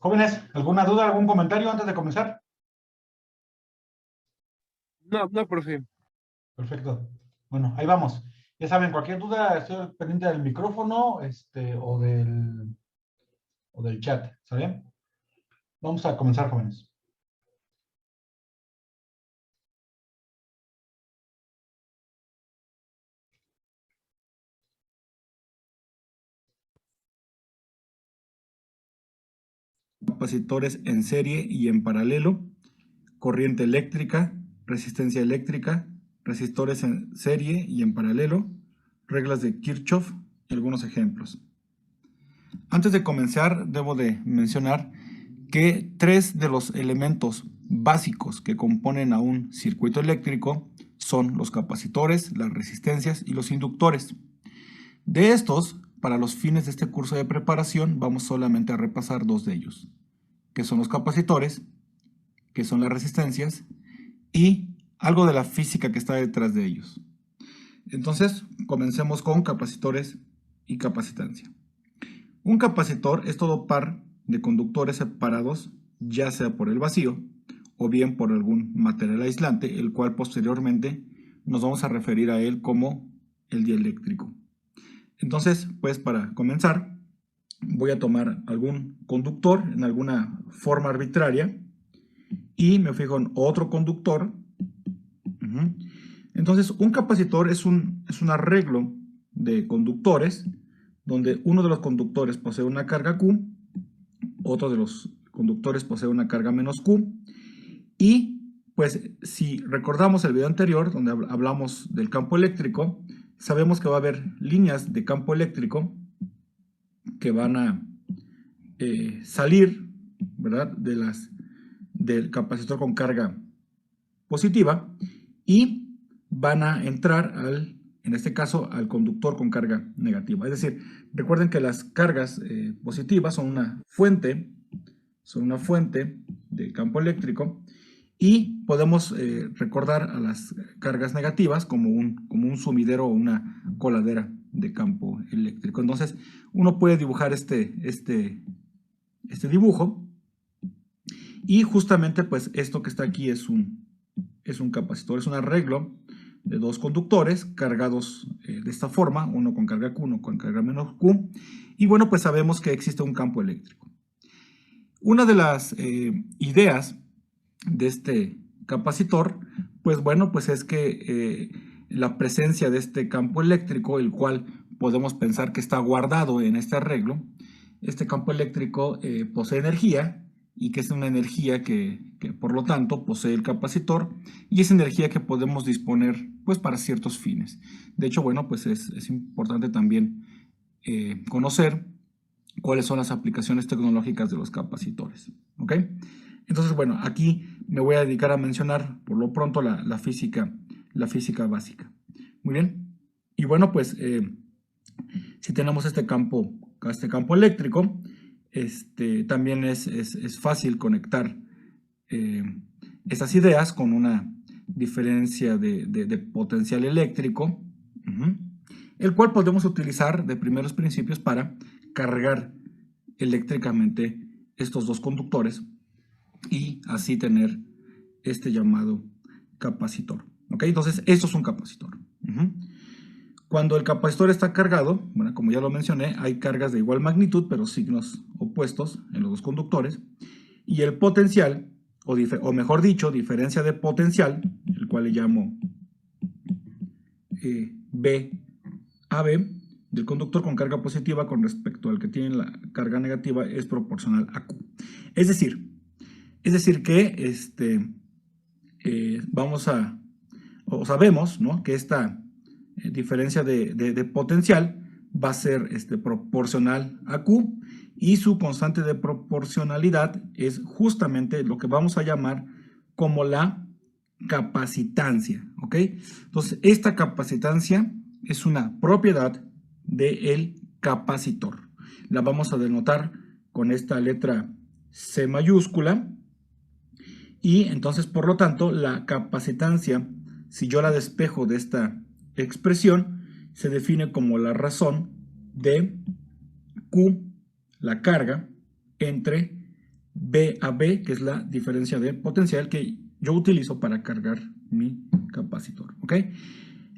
Jóvenes, ¿alguna duda, algún comentario antes de comenzar? No, no, profe. Perfecto. Bueno, ahí vamos. Ya saben, cualquier duda, estoy pendiente del micrófono, o del chat, ¿saben? Vamos a comenzar, jóvenes. Capacitores en serie y en paralelo, corriente eléctrica, resistencia eléctrica, resistores en serie y en paralelo, reglas de Kirchhoff y algunos ejemplos. Antes de comenzar, debo de mencionar que tres de los elementos básicos que componen a un circuito eléctrico son los capacitores, las resistencias y los inductores. De estos, para los fines de este curso de preparación, vamos solamente a repasar dos de ellos, que son los capacitores, que son las resistencias, y algo de la física que está detrás de ellos. Entonces, comencemos con capacitores y capacitancia. Un capacitor es todo par de conductores separados, ya sea por el vacío o bien por algún material aislante, el cual posteriormente nos vamos a referir a él como el dieléctrico. Entonces, pues para comenzar, voy a tomar algún conductor en alguna forma arbitraria y me fijo en otro conductor. Entonces, un capacitor es un arreglo de conductores donde uno de los conductores posee una carga Q, otro de los conductores posee una carga menos Q, y pues si recordamos el video anterior donde hablamos del campo eléctrico, sabemos que va a haber líneas de campo eléctrico que van a salir, ¿verdad?, del capacitor con carga positiva y van a entrar en este caso al conductor con carga negativa. Es decir, recuerden que las cargas positivas son una fuente de campo eléctrico y podemos recordar a las cargas negativas como un sumidero o una coladera de campo eléctrico. Entonces, uno puede dibujar este dibujo y justamente pues esto que está aquí es un capacitor, es un arreglo de dos conductores cargados de esta forma, uno con carga Q, uno con carga menos Q, y bueno, pues sabemos que existe un campo eléctrico. Una de las ideas de este capacitor, pues bueno, pues es que la presencia de este campo eléctrico, el cual podemos pensar que está guardado en este arreglo, este campo eléctrico posee energía, y que es una energía que por lo tanto posee el capacitor, y es energía que podemos disponer pues para ciertos fines. De hecho, bueno, pues es importante también conocer cuáles son las aplicaciones tecnológicas de los capacitores, ¿ok? Entonces, bueno, aquí me voy a dedicar a mencionar por lo pronto la física básica. Muy bien. Y bueno, pues si tenemos este campo eléctrico, también es fácil conectar estas ideas con una diferencia de potencial eléctrico, el cual podemos utilizar de primeros principios para cargar eléctricamente estos dos conductores y así tener este llamado capacitor. ¿Ok? Entonces, esto es un capacitor. Cuando el capacitor está cargado, bueno, como ya lo mencioné, hay cargas de igual magnitud, pero signos opuestos en los dos conductores. Y el potencial, o mejor dicho, diferencia de potencial, el cual le llamo B a B, del conductor con carga positiva con respecto al que tiene la carga negativa es proporcional a Q. Es decir que sabemos, ¿no?, que esta diferencia de potencial va a ser proporcional a Q, y su constante de proporcionalidad es justamente lo que vamos a llamar como la capacitancia, ¿ok? Entonces, esta capacitancia es una propiedad del capacitor. La vamos a denotar con esta letra C mayúscula, y entonces, por lo tanto, la capacitancia, si yo la despejo de esta expresión, se define como la razón de Q, la carga, entre B a B, que es la diferencia de potencial que yo utilizo para cargar mi capacitor, ¿ok?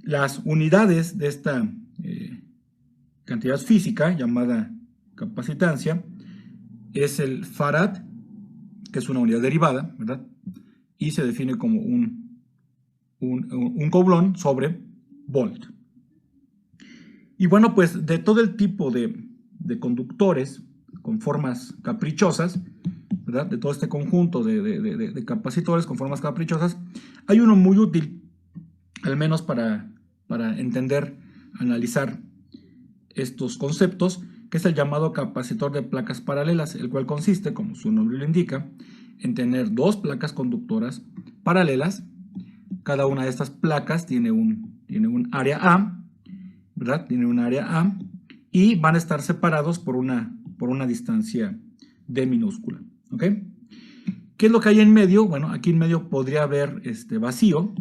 Las unidades de esta cantidad física llamada capacitancia es el farad, que es una unidad derivada, ¿verdad? Y se define como un coulomb sobre volt. Y bueno, pues de todo el tipo de conductores con formas caprichosas, ¿verdad? De todo este conjunto de capacitores con formas caprichosas, hay uno muy útil, al menos para entender, analizar estos conceptos, que es el llamado capacitor de placas paralelas, el cual consiste, como su nombre lo indica, en tener dos placas conductoras paralelas. Cada una de estas placas tiene un área A, ¿verdad? Tiene un área A y van a estar separados por una distancia D minúscula, ¿ok? ¿Qué es lo que hay en medio? Bueno, aquí en medio podría haber vacío,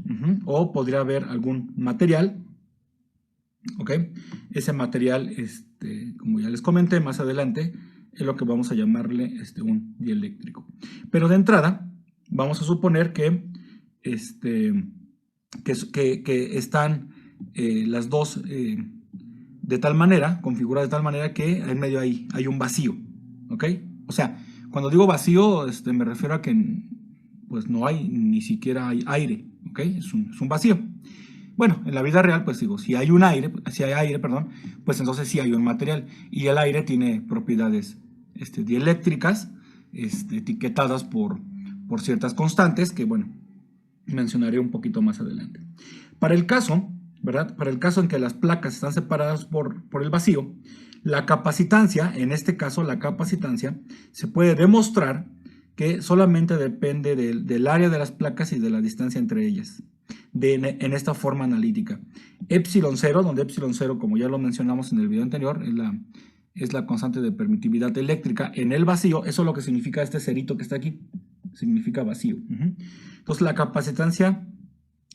o podría haber algún material, ¿ok? Ese material, como ya les comenté más adelante, es lo que vamos a llamarle un dieléctrico. Pero de entrada, vamos a suponer que están las dos de tal manera, configuradas de tal manera que en medio hay un vacío, ¿ok? O sea, cuando digo vacío, me refiero a que pues no hay, ni siquiera hay aire, ¿ok? Es un vacío. Bueno, en la vida real, pues digo, si hay aire, perdón, pues entonces sí hay un material. Y el aire tiene propiedades dieléctricas, etiquetadas por ciertas constantes que, bueno, mencionaré un poquito más adelante. Para el caso, ¿verdad? Para el caso en que las placas están separadas por el vacío, la capacitancia, en este caso la capacitancia, se puede demostrar que solamente depende del área de las placas y de la distancia entre ellas, en esta forma analítica. Epsilon 0, donde epsilon 0, como ya lo mencionamos en el video anterior, es la constante de permitividad eléctrica en el vacío. Eso es lo que significa este cerito que está aquí, significa vacío. Entonces la capacitancia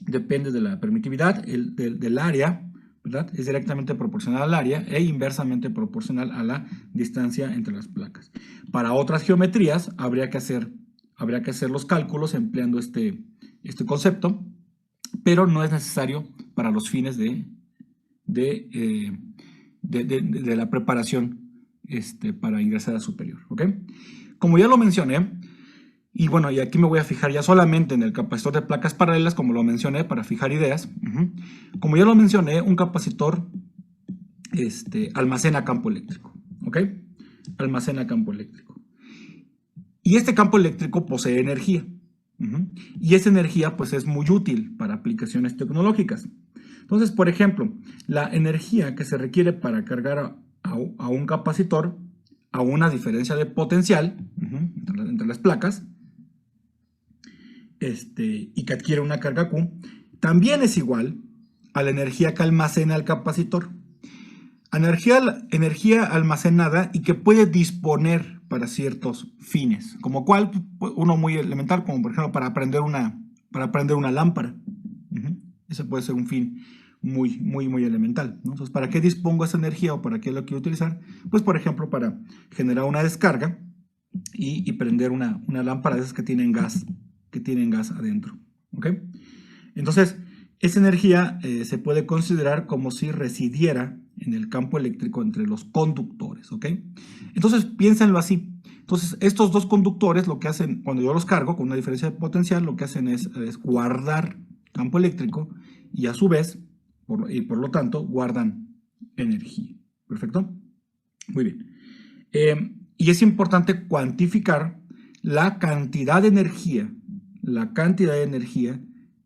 depende de la permitividad, del área, ¿verdad? Es directamente proporcional al área e inversamente proporcional a la distancia entre las placas. Para otras geometrías habría que hacer los cálculos empleando este concepto, pero no es necesario para los fines de la preparación para ingresar a superior, ¿ok? Como ya lo mencioné, y bueno, y aquí me voy a fijar ya solamente en el capacitor de placas paralelas, como lo mencioné, para fijar ideas. Como ya lo mencioné, un capacitor almacena campo eléctrico, ¿ok? Almacena campo eléctrico. Y este campo eléctrico posee energía. Y esa energía, pues, es muy útil para aplicaciones tecnológicas. Entonces, por ejemplo, la energía que se requiere para cargar a un capacitor a una diferencia de potencial entre las placas, y que adquiere una carga Q, también es igual a la energía que almacena el capacitor. Energía almacenada y que puede disponer para ciertos fines, como cual, uno muy elemental, como por ejemplo para prender una lámpara. Ese puede ser un fin muy, muy, muy elemental, ¿no? Entonces, ¿para qué dispongo esa energía o para qué la quiero utilizar? Pues, por ejemplo, para generar una descarga y prender una lámpara de esas que tienen gas adentro, ¿ok? Entonces, esa energía se puede considerar como si residiera en el campo eléctrico entre los conductores, ¿ok? Entonces, piénsenlo así. Entonces, estos dos conductores, lo que hacen, cuando yo los cargo con una diferencia de potencial, lo que hacen es guardar campo eléctrico y a su vez, por lo tanto, guardan energía. ¿Perfecto? Muy bien. Y es importante cuantificar la cantidad de energía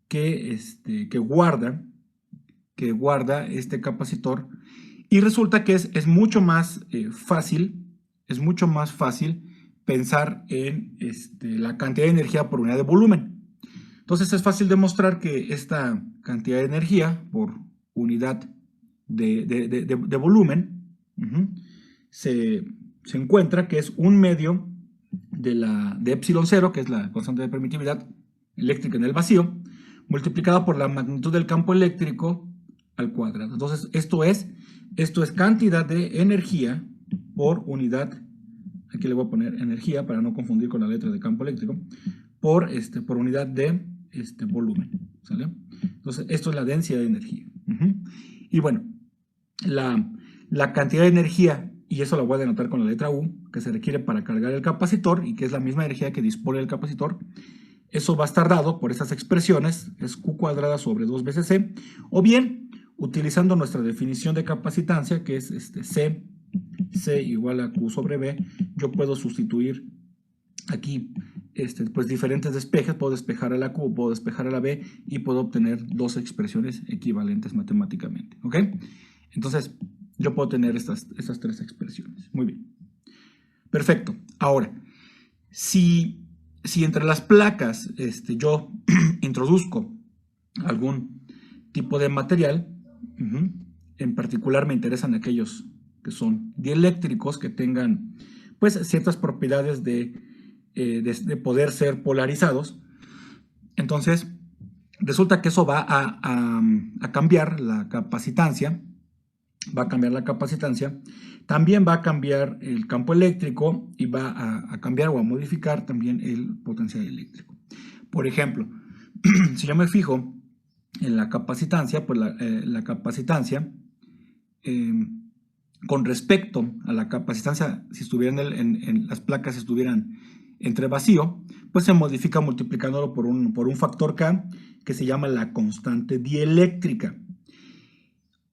que guarda este capacitor, y resulta que es mucho más fácil pensar en la cantidad de energía por unidad de volumen. Entonces es fácil demostrar que esta cantidad de energía por unidad de volumen se encuentra que es 1/2 de epsilon 0, que es la constante de permitividad eléctrica en el vacío, multiplicada por la magnitud del campo eléctrico al cuadrado. Entonces, esto es cantidad de energía por unidad aquí le voy a poner energía para no confundir con la letra de campo eléctrico, por unidad de volumen, ¿sale? Entonces, esto es la densidad de energía. Y bueno, la cantidad de energía, y eso lo voy a denotar con la letra U, que se requiere para cargar el capacitor, y que es la misma energía que dispone el capacitor, eso va a estar dado por esas expresiones, es Q cuadrada sobre 2 veces C, o bien, utilizando nuestra definición de capacitancia, que es C igual a Q sobre B, yo puedo sustituir aquí pues diferentes despejes, puedo despejar a la Q, puedo despejar a la B, y puedo obtener dos expresiones equivalentes matemáticamente, ¿ok? Entonces, yo puedo tener estas tres expresiones. Muy bien. Perfecto. Ahora, si entre las placas yo introduzco algún tipo de material, en particular me interesan aquellos que son dieléctricos, que tengan pues ciertas propiedades de poder ser polarizados, entonces resulta que eso va a cambiar la capacitancia, también va a cambiar el campo eléctrico y va a cambiar o a modificar también el potencial eléctrico. Por ejemplo, si yo me fijo en la capacitancia, pues la capacitancia con respecto a la capacitancia, si estuvieran en las placas estuvieran entre vacío, pues se modifica multiplicándolo por un factor K que se llama la constante dieléctrica.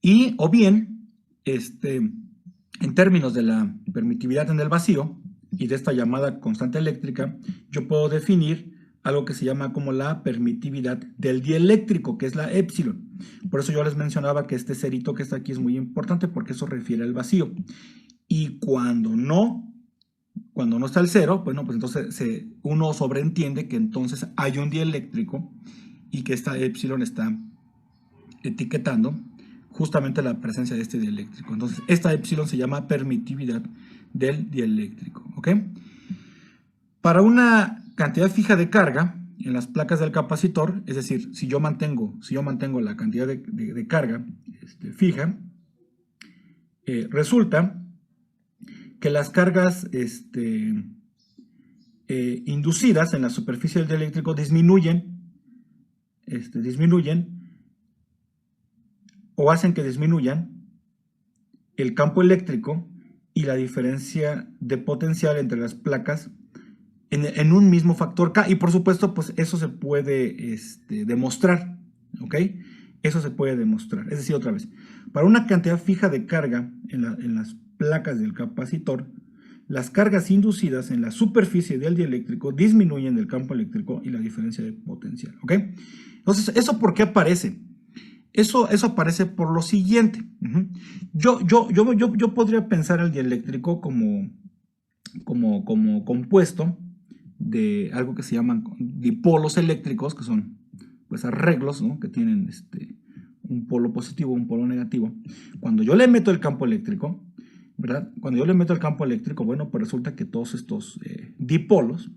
Y o bien, en términos de la permitividad en el vacío y de esta llamada constante eléctrica, yo puedo definir algo que se llama como la permitividad del dieléctrico, que es la épsilon. Por eso yo les mencionaba que este cerito que está aquí es muy importante, porque eso refiere al vacío. Y cuando no está el cero, bueno, pues entonces uno sobreentiende que entonces hay un dieléctrico y que esta épsilon está etiquetando justamente la presencia de este dieléctrico. Entonces, esta épsilon se llama permitividad del dieléctrico, ¿ok? Para una cantidad fija de carga en las placas del capacitor, es decir, si yo mantengo la cantidad de carga fija, resulta que las cargas inducidas en la superficie del dieléctrico disminuyen o hacen que disminuyan el campo eléctrico y la diferencia de potencial entre las placas en un mismo factor K, y por supuesto pues eso se puede demostrar, ¿ok? Eso se puede demostrar, es decir, otra vez, para una cantidad fija de carga en las placas del capacitor, las cargas inducidas en la superficie del dieléctrico disminuyen el campo eléctrico y la diferencia de potencial, ¿ok? Entonces, ¿eso por qué aparece? Eso aparece por lo siguiente. Yo podría pensar el dieléctrico como compuesto de algo que se llaman dipolos eléctricos, que son pues arreglos, ¿no?, que tienen un polo positivo, un polo negativo. Cuando yo le meto el campo eléctrico, ¿verdad? Cuando yo le meto el campo eléctrico, bueno, pues resulta que todos estos dipolos,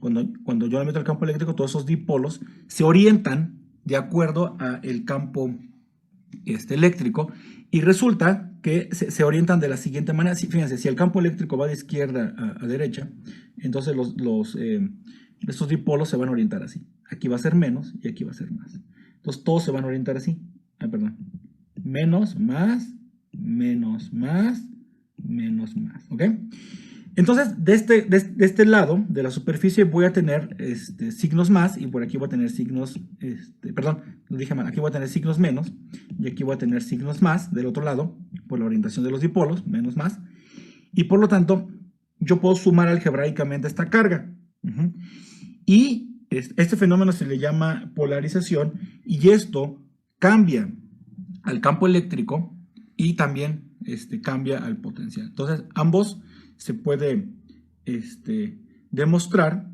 cuando yo le meto el campo eléctrico, todos esos dipolos se orientan de acuerdo al campo eléctrico, y resulta que se orientan de la siguiente manera. Fíjense, si el campo eléctrico va de izquierda a derecha, entonces estos dipolos se van a orientar así. Aquí va a ser menos y aquí va a ser más. Entonces todos se van a orientar así. Menos, más, menos, más, menos, más. ¿Ok? Entonces, de este lado de la superficie voy a tener signos más, y por aquí voy a tener signos, perdón, lo dije mal, aquí voy a tener signos menos, y aquí voy a tener signos más del otro lado, por la orientación de los dipolos, menos, más, y por lo tanto, yo puedo sumar algebraicamente esta carga. Y este fenómeno se le llama polarización, y esto cambia al campo eléctrico y también cambia al potencial. Entonces, ambos se puede demostrar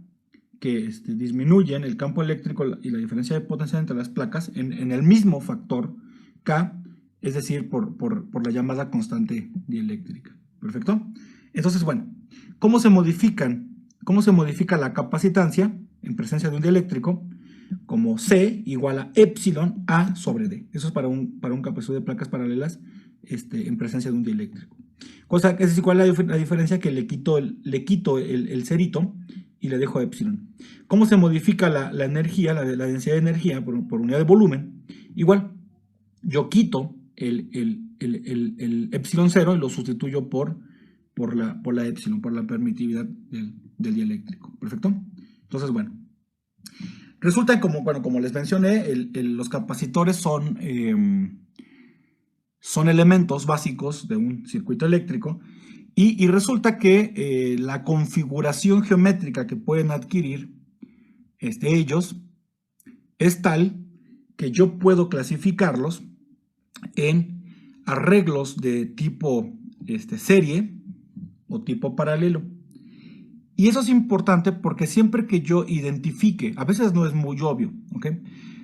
que disminuyen el campo eléctrico y la diferencia de potencial entre las placas en el mismo factor K, es decir, por la llamada constante dieléctrica. ¿Perfecto? Entonces, bueno, ¿cómo se modifica la capacitancia en presencia de un dieléctrico? Como C igual a epsilon A sobre D. Eso es para un capacitor de placas paralelas en presencia de un dieléctrico. Cosa, es decir, ¿cuál es la diferencia? Que le quito el cerito y le dejo epsilon. ¿Cómo se modifica la energía, la densidad de energía por unidad de volumen? Igual, yo quito el epsilon 0 y lo sustituyo por la epsilon, por la permitividad del dieléctrico. ¿Perfecto? Entonces, bueno. Resulta como les mencioné, los capacitores son elementos básicos de un circuito eléctrico y resulta que la configuración geométrica que pueden adquirir ellos es tal que yo puedo clasificarlos en arreglos de tipo serie o tipo paralelo. Y eso es importante porque siempre que yo identifique, a veces no es muy obvio, ¿ok?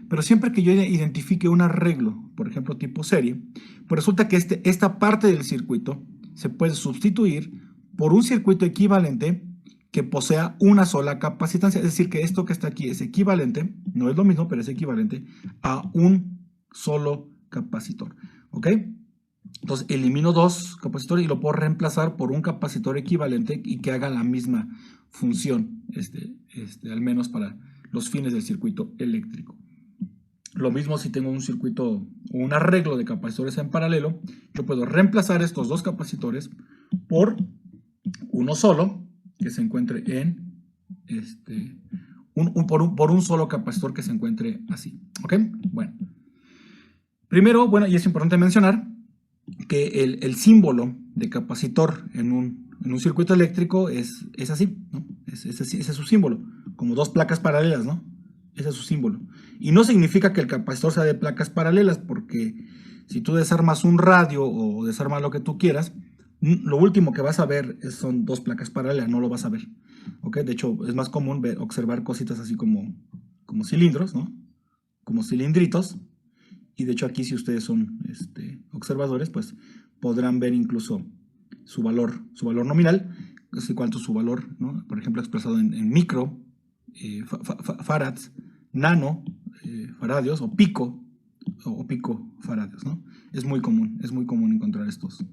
Pero siempre que yo identifique un arreglo, por ejemplo tipo serie, pues resulta que esta parte del circuito se puede sustituir por un circuito equivalente que posea una sola capacitancia. Es decir, que esto que está aquí es equivalente, no es lo mismo, pero es equivalente a un solo capacitor, ¿ok? Entonces elimino dos capacitores y lo puedo reemplazar por un capacitor equivalente y que haga la misma función, al menos para los fines del circuito eléctrico. Lo mismo si tengo un circuito o un arreglo de capacitores en paralelo, yo puedo reemplazar estos dos capacitores por uno solo que se encuentre en por un solo capacitor que se encuentre así. ¿Ok? Bueno. Primero, bueno, y es importante mencionar que el símbolo de capacitor en un circuito eléctrico es así, ¿no? Ese es su símbolo, como dos placas paralelas, ¿no? Ese es su símbolo. Y no significa que el capacitor sea de placas paralelas, porque si tú desarmas un radio o desarmas lo que tú quieras, lo último que vas a ver son dos placas paralelas, no lo vas a ver. ¿Ok? De hecho, es más común observar cositas así como cilindros, ¿no? Como cilindritos. Y de hecho aquí, si ustedes son observadores, pues podrán ver incluso su valor nominal, es igual a su valor, ¿no? Por ejemplo, expresado en micro, farads, nano, faradios o pico faradios, ¿no? Es muy común encontrar estos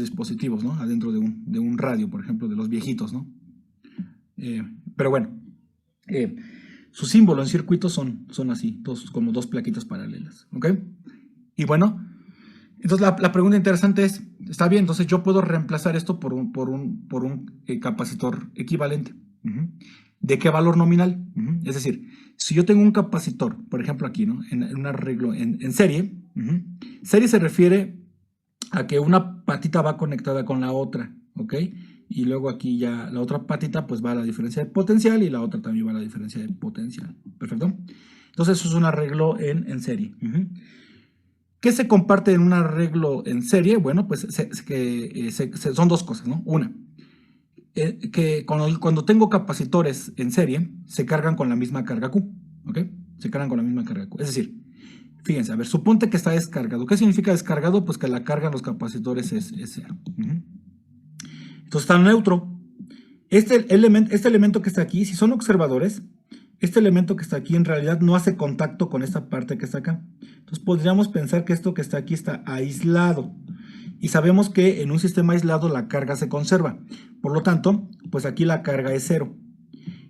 dispositivos, ¿no? Adentro de un radio, por ejemplo, de los viejitos, ¿no? Pero bueno, su símbolo en circuitos son así, como dos plaquitas paralelas, ¿ok? Y bueno, entonces la pregunta interesante es, está bien, entonces yo puedo reemplazar esto por un capacitor equivalente. ¿De qué valor nominal? Es decir, si yo tengo un capacitor, por ejemplo aquí, ¿no? En un arreglo en serie, serie se refiere a que una patita va conectada con la otra, ¿ok? Y luego aquí ya la otra patita pues va a la diferencia de potencial y la otra también va a la diferencia de potencial. ¿Perfecto? Entonces eso es un arreglo en serie. ¿Qué se comparte en un arreglo en serie? Bueno, pues son dos cosas, ¿no? Una, que cuando tengo capacitores en serie se cargan con la misma carga Q, ¿ok? Se cargan con la misma carga Q. Es decir, fíjense, a ver, suponte que está descargado. ¿Qué significa descargado? Pues que la carga en los capacitores es cero. Entonces está neutro. Este elemento que está aquí, si son observadores, este elemento que está aquí en realidad no hace contacto con esta parte que está acá. Entonces podríamos pensar que esto que está aquí está aislado. Y sabemos que en un sistema aislado la carga se conserva. Por lo tanto, pues aquí la carga es cero.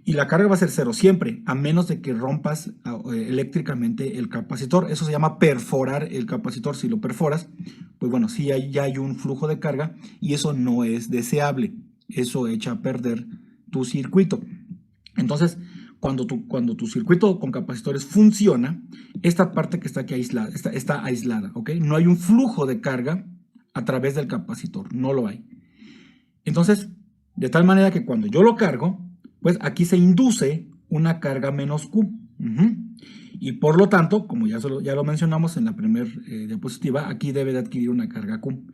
Y la carga va a ser cero siempre, a menos de que rompas eléctricamente el capacitor. Eso se llama perforar el capacitor. Si lo perforas, pues bueno, sí ya hay un flujo de carga y eso no es deseable. Eso echa a perder tu circuito. Entonces, cuando tu circuito con capacitores funciona, esta parte que está aquí aislada, está aislada, ¿ok? No hay un flujo de carga a través del capacitor, no lo hay. Entonces, de tal manera que cuando yo lo cargo, pues aquí se induce una carga menos Q. Y por lo tanto, como ya lo mencionamos en la primera diapositiva, aquí debe de adquirir una carga Q.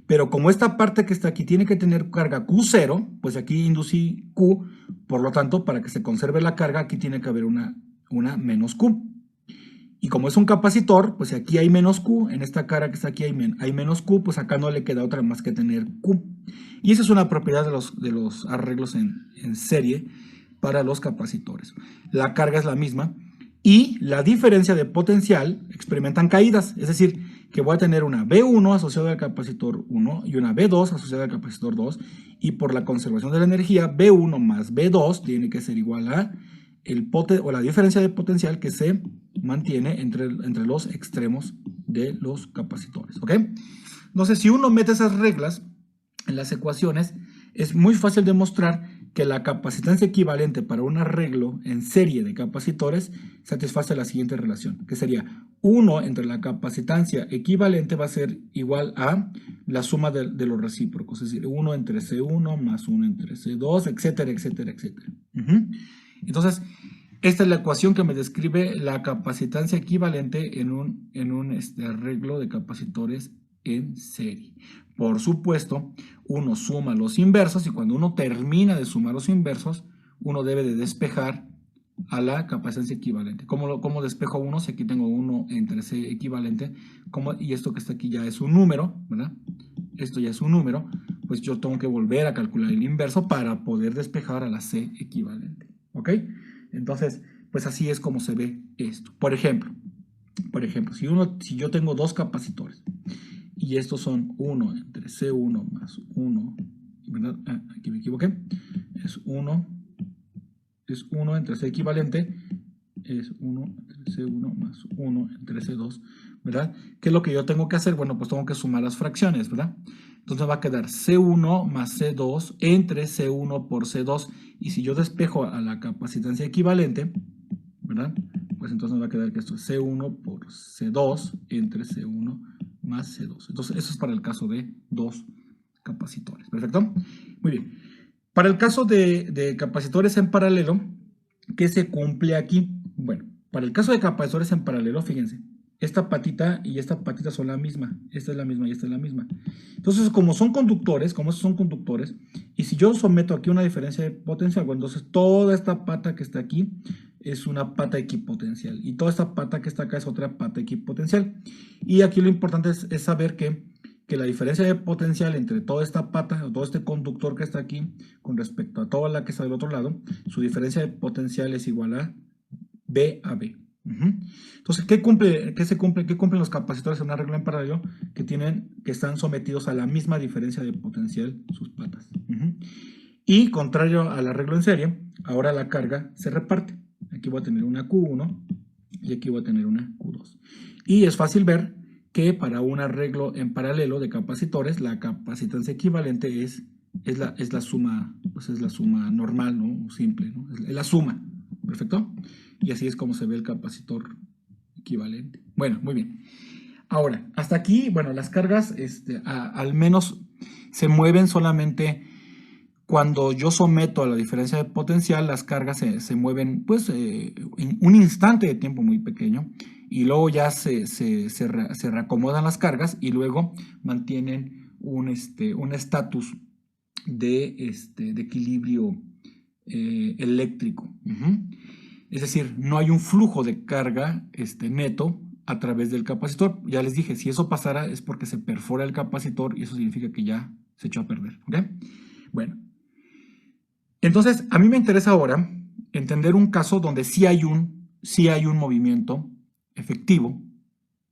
Pero como esta parte que está aquí tiene que tener carga Q0, pues aquí inducí Q, por lo tanto, para que se conserve la carga, aquí tiene que haber una menos Q. Y como es un capacitor, pues si aquí hay menos Q, en esta cara que está aquí hay menos Q, pues acá no le queda otra más que tener Q. Y esa es una propiedad de los arreglos en serie para los capacitores. La carga es la misma y la diferencia de potencial experimentan caídas, es decir, que voy a tener una B1 asociada al capacitor 1 y una B2 asociada al capacitor 2, y por la conservación de la energía, B1 más B2 tiene que ser igual a la diferencia de potencial que se mantiene entre los extremos de los capacitores, ¿ok? Entonces, si uno mete esas reglas en las ecuaciones, es muy fácil demostrar que la capacitancia equivalente para un arreglo en serie de capacitores satisface la siguiente relación, que sería 1 entre la capacitancia equivalente va a ser igual a la suma de los recíprocos, es decir, 1 entre C1 más 1 entre C2, etcétera, etcétera, etcétera. Entonces, esta es la ecuación que me describe la capacitancia equivalente en un arreglo de capacitores en serie. Por supuesto, uno suma los inversos y cuando uno termina de sumar los inversos, uno debe de despejar a la capacitancia equivalente. ¿Cómo despejo uno? Si aquí tengo 1 entre C equivalente, y esto que está aquí ya es un número, ¿verdad? Esto ya es un número, pues yo tengo que volver a calcular el inverso para poder despejar a la C equivalente, ¿ok? Entonces, pues así es como se ve esto. Por ejemplo, si yo tengo dos capacitores, y estos son 1 entre C1 más 1, ¿verdad? Aquí me equivoqué, es 1 entre C equivalente, es 1 entre C1 más 1 entre C2, ¿verdad? ¿Qué es lo que yo tengo que hacer? Bueno, pues tengo que sumar las fracciones, ¿verdad? Entonces va a quedar C1 más C2 entre C1 por C2, y si yo despejo a la capacitancia equivalente, ¿verdad? Pues entonces va a quedar que esto es C1 por C2 entre C1 más C2. Entonces eso es para el caso de dos capacitores. ¿Perfecto? Muy bien. Para el caso de capacitores en paralelo, ¿qué se cumple aquí? Bueno, para el caso de capacitores en paralelo, fíjense, esta patita y esta patita son la misma, esta es la misma y esta es la misma. Entonces, como estos son conductores, y si yo someto aquí una diferencia de potencial, bueno, entonces toda esta pata que está aquí es una pata equipotencial, y toda esta pata que está acá es otra pata equipotencial. Y aquí lo importante es saber que la diferencia de potencial entre toda esta pata, o todo este conductor que está aquí, con respecto a toda la que está del otro lado, su diferencia de potencial es igual a B a B. Entonces, ¿qué cumplen los capacitores en un arreglo en paralelo? Que están sometidos a la misma diferencia de potencial, sus patas. Y contrario al arreglo en serie, ahora la carga se reparte. Aquí voy a tener una Q1 y aquí voy a tener una Q2. Y es fácil ver que para un arreglo en paralelo de capacitores, la capacitancia equivalente es la suma, pues es la suma normal, ¿no? Simple, ¿no? Es la suma. ¿Perfecto? Y así es como se ve el capacitor equivalente. Bueno, muy bien. Ahora, hasta aquí, bueno, las cargas al menos se mueven solamente cuando yo someto a la diferencia de potencial. Las cargas se mueven pues en un instante de tiempo muy pequeño, y luego ya se reacomodan las cargas y luego mantienen un estatus de equilibrio eléctrico. Es decir, no hay un flujo de carga neto a través del capacitor. Ya les dije, si eso pasara es porque se perfora el capacitor y eso significa que ya se echó a perder. ¿Ok? Bueno, entonces a mí me interesa ahora entender un caso donde sí hay un movimiento efectivo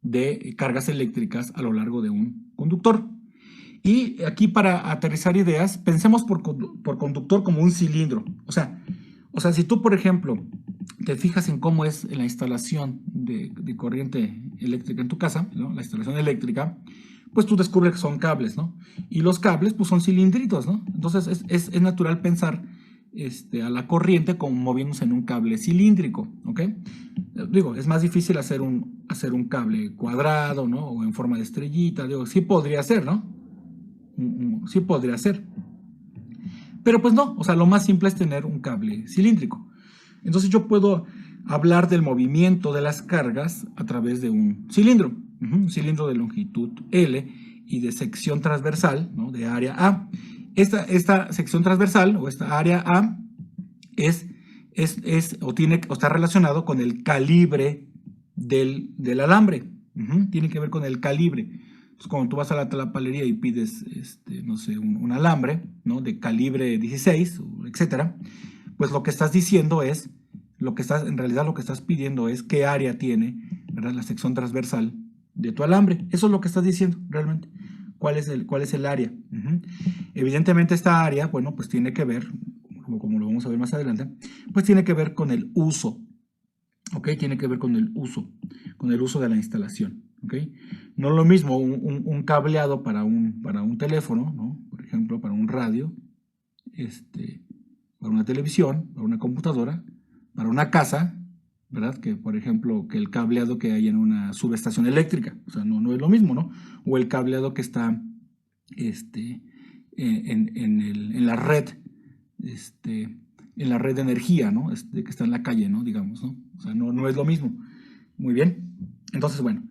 de cargas eléctricas a lo largo de un conductor. Y aquí, para aterrizar ideas, pensemos por conductor como un cilindro. O sea, si tú, por ejemplo, te fijas en cómo es la instalación de corriente eléctrica en tu casa, ¿no? La instalación eléctrica, pues tú descubres que son cables, ¿no? Y los cables, pues son cilindritos, ¿no? Entonces es natural pensar a la corriente como moviéndose en un cable cilíndrico, ¿ok? Digo, es más difícil hacer un cable cuadrado, ¿no? O en forma de estrellita. Digo, sí podría ser, ¿no? Sí podría ser. Pero pues no, o sea, lo más simple es tener un cable cilíndrico. Entonces yo puedo hablar del movimiento de las cargas a través de un cilindro. Un cilindro de longitud L y de sección transversal, ¿no? De área A. Esta sección transversal o esta área A está relacionado con el calibre del alambre. Tiene que ver con el calibre. Entonces, cuando tú vas a la tlapalería y pides, no sé, un alambre, ¿no? De calibre 16, etcétera, pues lo que estás diciendo es, en realidad lo que estás pidiendo es qué área tiene, ¿verdad? La sección transversal de tu alambre. Eso es lo que estás diciendo realmente. ¿Cuál es el área? Evidentemente esta área, bueno, pues tiene que ver, como lo vamos a ver más adelante, pues tiene que ver con el uso. ¿Ok? Tiene que ver con el uso de la instalación. ¿Ok? No es lo mismo un cableado para un teléfono, ¿no? Por ejemplo, para un radio, para una televisión, para una computadora, para una casa, ¿verdad? Que, por ejemplo, que el cableado que hay en una subestación eléctrica. O sea, no es lo mismo, ¿no? O el cableado que está en la red, en la red de energía, ¿no? Que está en la calle, ¿no? Digamos, ¿no? O sea, no es lo mismo. Muy bien. Entonces, bueno.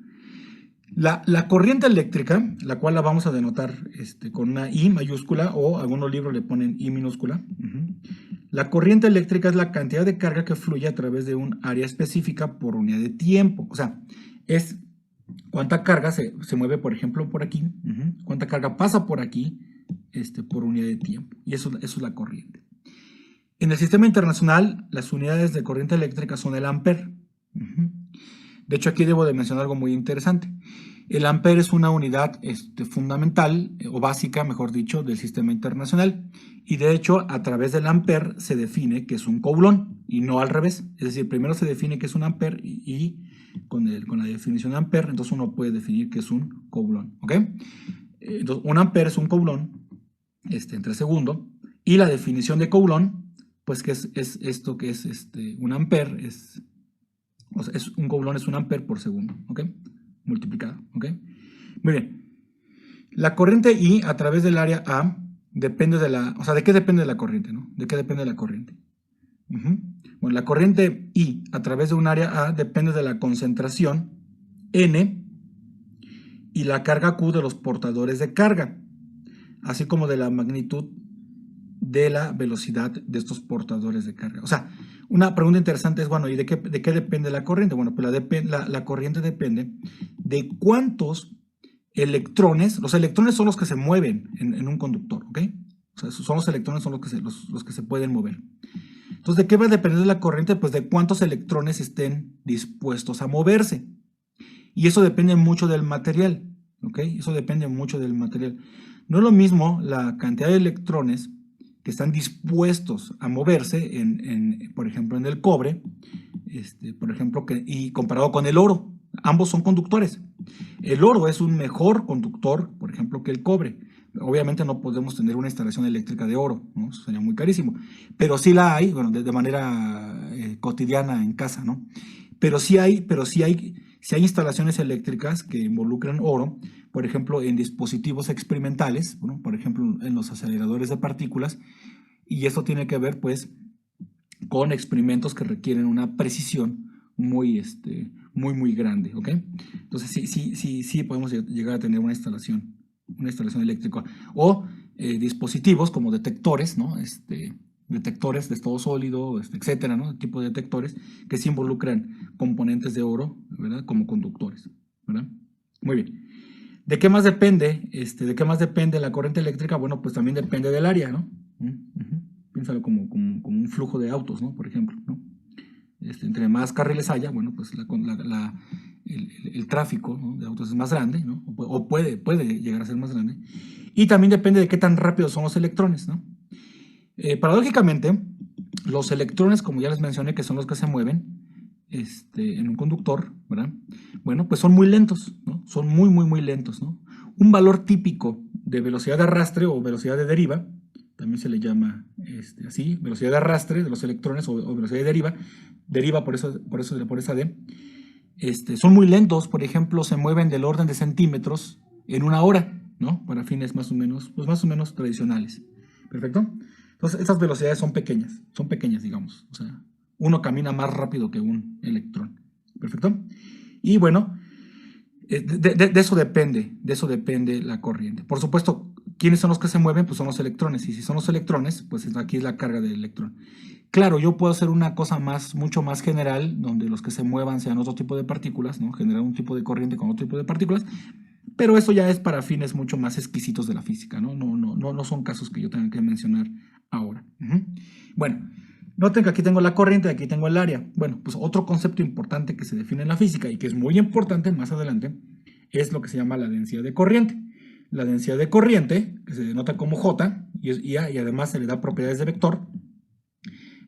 La corriente eléctrica, la cual la vamos a denotar con una I mayúscula, o algunos libros le ponen I minúscula. La corriente eléctrica es la cantidad de carga que fluye a través de un área específica por unidad de tiempo. O sea, es cuánta carga se mueve, por ejemplo, por aquí, cuánta carga pasa por aquí por unidad de tiempo. Y eso es la corriente. En el sistema internacional, las unidades de corriente eléctrica son el ampere. De hecho, aquí debo de mencionar algo muy interesante. El ampere es una unidad fundamental, o básica, mejor dicho, del sistema internacional. Y de hecho, a través del ampere se define que es un coulomb, y no al revés. Es decir, primero se define que es un ampere, y con la definición de ampere, entonces uno puede definir que es un coulomb. ¿Ok? Entonces, un ampere es un coulomb, entre segundo, y la definición de coulomb, pues que es esto que es un ampere, o sea, un coulomb es un ampere por segundo, ¿ok? Multiplicado, ¿ok? Muy bien. La corriente I a través del área A depende o sea, ¿de qué depende la corriente, no? ¿De qué depende la corriente? Bueno, la corriente I a través de un área A depende de la concentración N y la carga Q de los portadores de carga, así como de la magnitud de la velocidad de estos portadores de carga. O sea, una pregunta interesante es, bueno, ¿y de qué depende la corriente? Bueno, pues la corriente depende de cuántos electrones, los electrones son los que se mueven en un conductor, ¿ok? O sea, son los electrones son los que se pueden mover. Entonces, ¿de qué va a depender la corriente? Pues de cuántos electrones estén dispuestos a moverse. Y eso depende mucho del material, ¿ok? Eso depende mucho del material. No es lo mismo la cantidad de electrones que están dispuestos a moverse, por ejemplo, en el cobre, por ejemplo, y comparado con el oro. Ambos son conductores. El oro es un mejor conductor, por ejemplo, que el cobre. Obviamente no podemos tener una instalación eléctrica de oro, ¿no? Eso sería muy carísimo. Pero sí la hay, bueno, de manera cotidiana en casa, ¿no? Pero sí hay instalaciones eléctricas que involucran oro, por ejemplo, en dispositivos experimentales, ¿no? Por ejemplo, en los aceleradores de partículas, y eso tiene que ver, pues, con experimentos que requieren una precisión muy grande, ¿ok? Entonces, sí podemos llegar a tener una instalación eléctrica. O dispositivos como detectores, ¿no? Detectores de estado sólido, etcétera, ¿no? Tipo de detectores que sí involucran componentes de oro, ¿verdad? Como conductores, ¿verdad? Muy bien. ¿De qué más depende? La corriente eléctrica? Bueno, pues también depende del área, ¿no? Piénsalo como un flujo de autos, ¿no? Por ejemplo, ¿no? Entre más carriles haya, bueno, pues el tráfico, ¿no? De autos es más grande, ¿no? O puede llegar a ser más grande. Y también depende de qué tan rápidos son los electrones, ¿no? Paradójicamente, los electrones, como ya les mencioné, que son los que se mueven en un conductor, ¿verdad? Bueno, pues son muy lentos, ¿no? Son muy lentos, ¿no? Un valor típico de velocidad de arrastre o velocidad de deriva, también se le llama así, velocidad de arrastre de los electrones o velocidad de deriva por esa D, son muy lentos. Por ejemplo, se mueven del orden de centímetros en una hora, ¿no? Para fines más o menos tradicionales. ¿Perfecto? Entonces, estas velocidades son pequeñas, digamos. O sea, uno camina más rápido que un electrón. ¿Perfecto? Y bueno, de eso depende la corriente. Por supuesto, ¿quiénes son los que se mueven? Pues son los electrones. Y si son los electrones, pues aquí es la carga del electrón. Claro, yo puedo hacer una cosa mucho más general, donde los que se muevan sean otro tipo de partículas, ¿no? Generar un tipo de corriente con otro tipo de partículas, pero eso ya es para fines mucho más exquisitos de la física, ¿no? No son casos que yo tenga que mencionar ahora. Bueno, noten que aquí tengo la corriente y aquí tengo el área. Bueno, pues otro concepto importante que se define en la física y que es muy importante más adelante es lo que se llama la densidad de corriente. La densidad de corriente, que se denota como J, y además se le da propiedades de vector,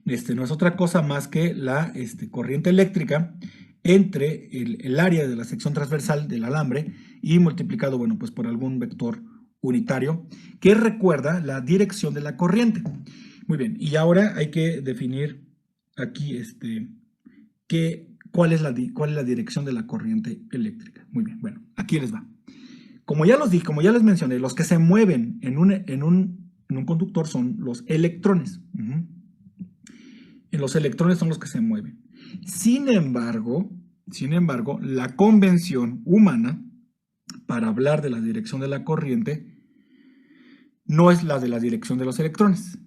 no es otra cosa más que la corriente eléctrica entre el área de la sección transversal del alambre y multiplicado, bueno, pues por algún vector unitario que recuerda la dirección de la corriente. Muy bien, y ahora hay que definir aquí cuál es la dirección de la corriente eléctrica. Muy bien, bueno, aquí les va. Como ya los dije, como ya les mencioné, los que se mueven en un conductor son los electrones. Los electrones son los que se mueven. Sin embargo, la convención humana para hablar de la dirección de la corriente no es la de la dirección de los electrones.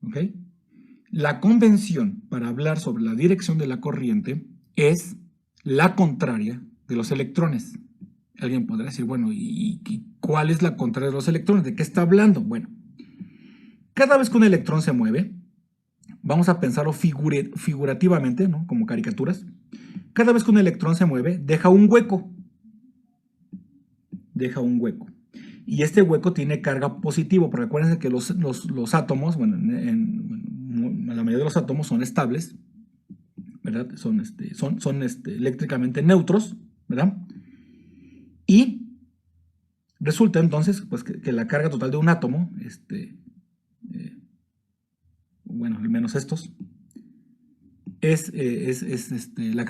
¿Ok? La convención para hablar sobre la dirección de la corriente es la contraria de los electrones. Alguien podrá decir, bueno, ¿y cuál es la contraria de los electrones? ¿De qué está hablando? Bueno, cada vez que un electrón se mueve, vamos a pensarlo figurativamente, ¿no? Como caricaturas. Cada vez que un electrón se mueve, deja un hueco. Y este hueco tiene carga positiva, porque acuérdense que los átomos, bueno, la mayoría de los átomos son estables, ¿verdad? Son eléctricamente neutros, ¿verdad? Y resulta entonces pues, que la carga total de un átomo, bueno, al menos estos, la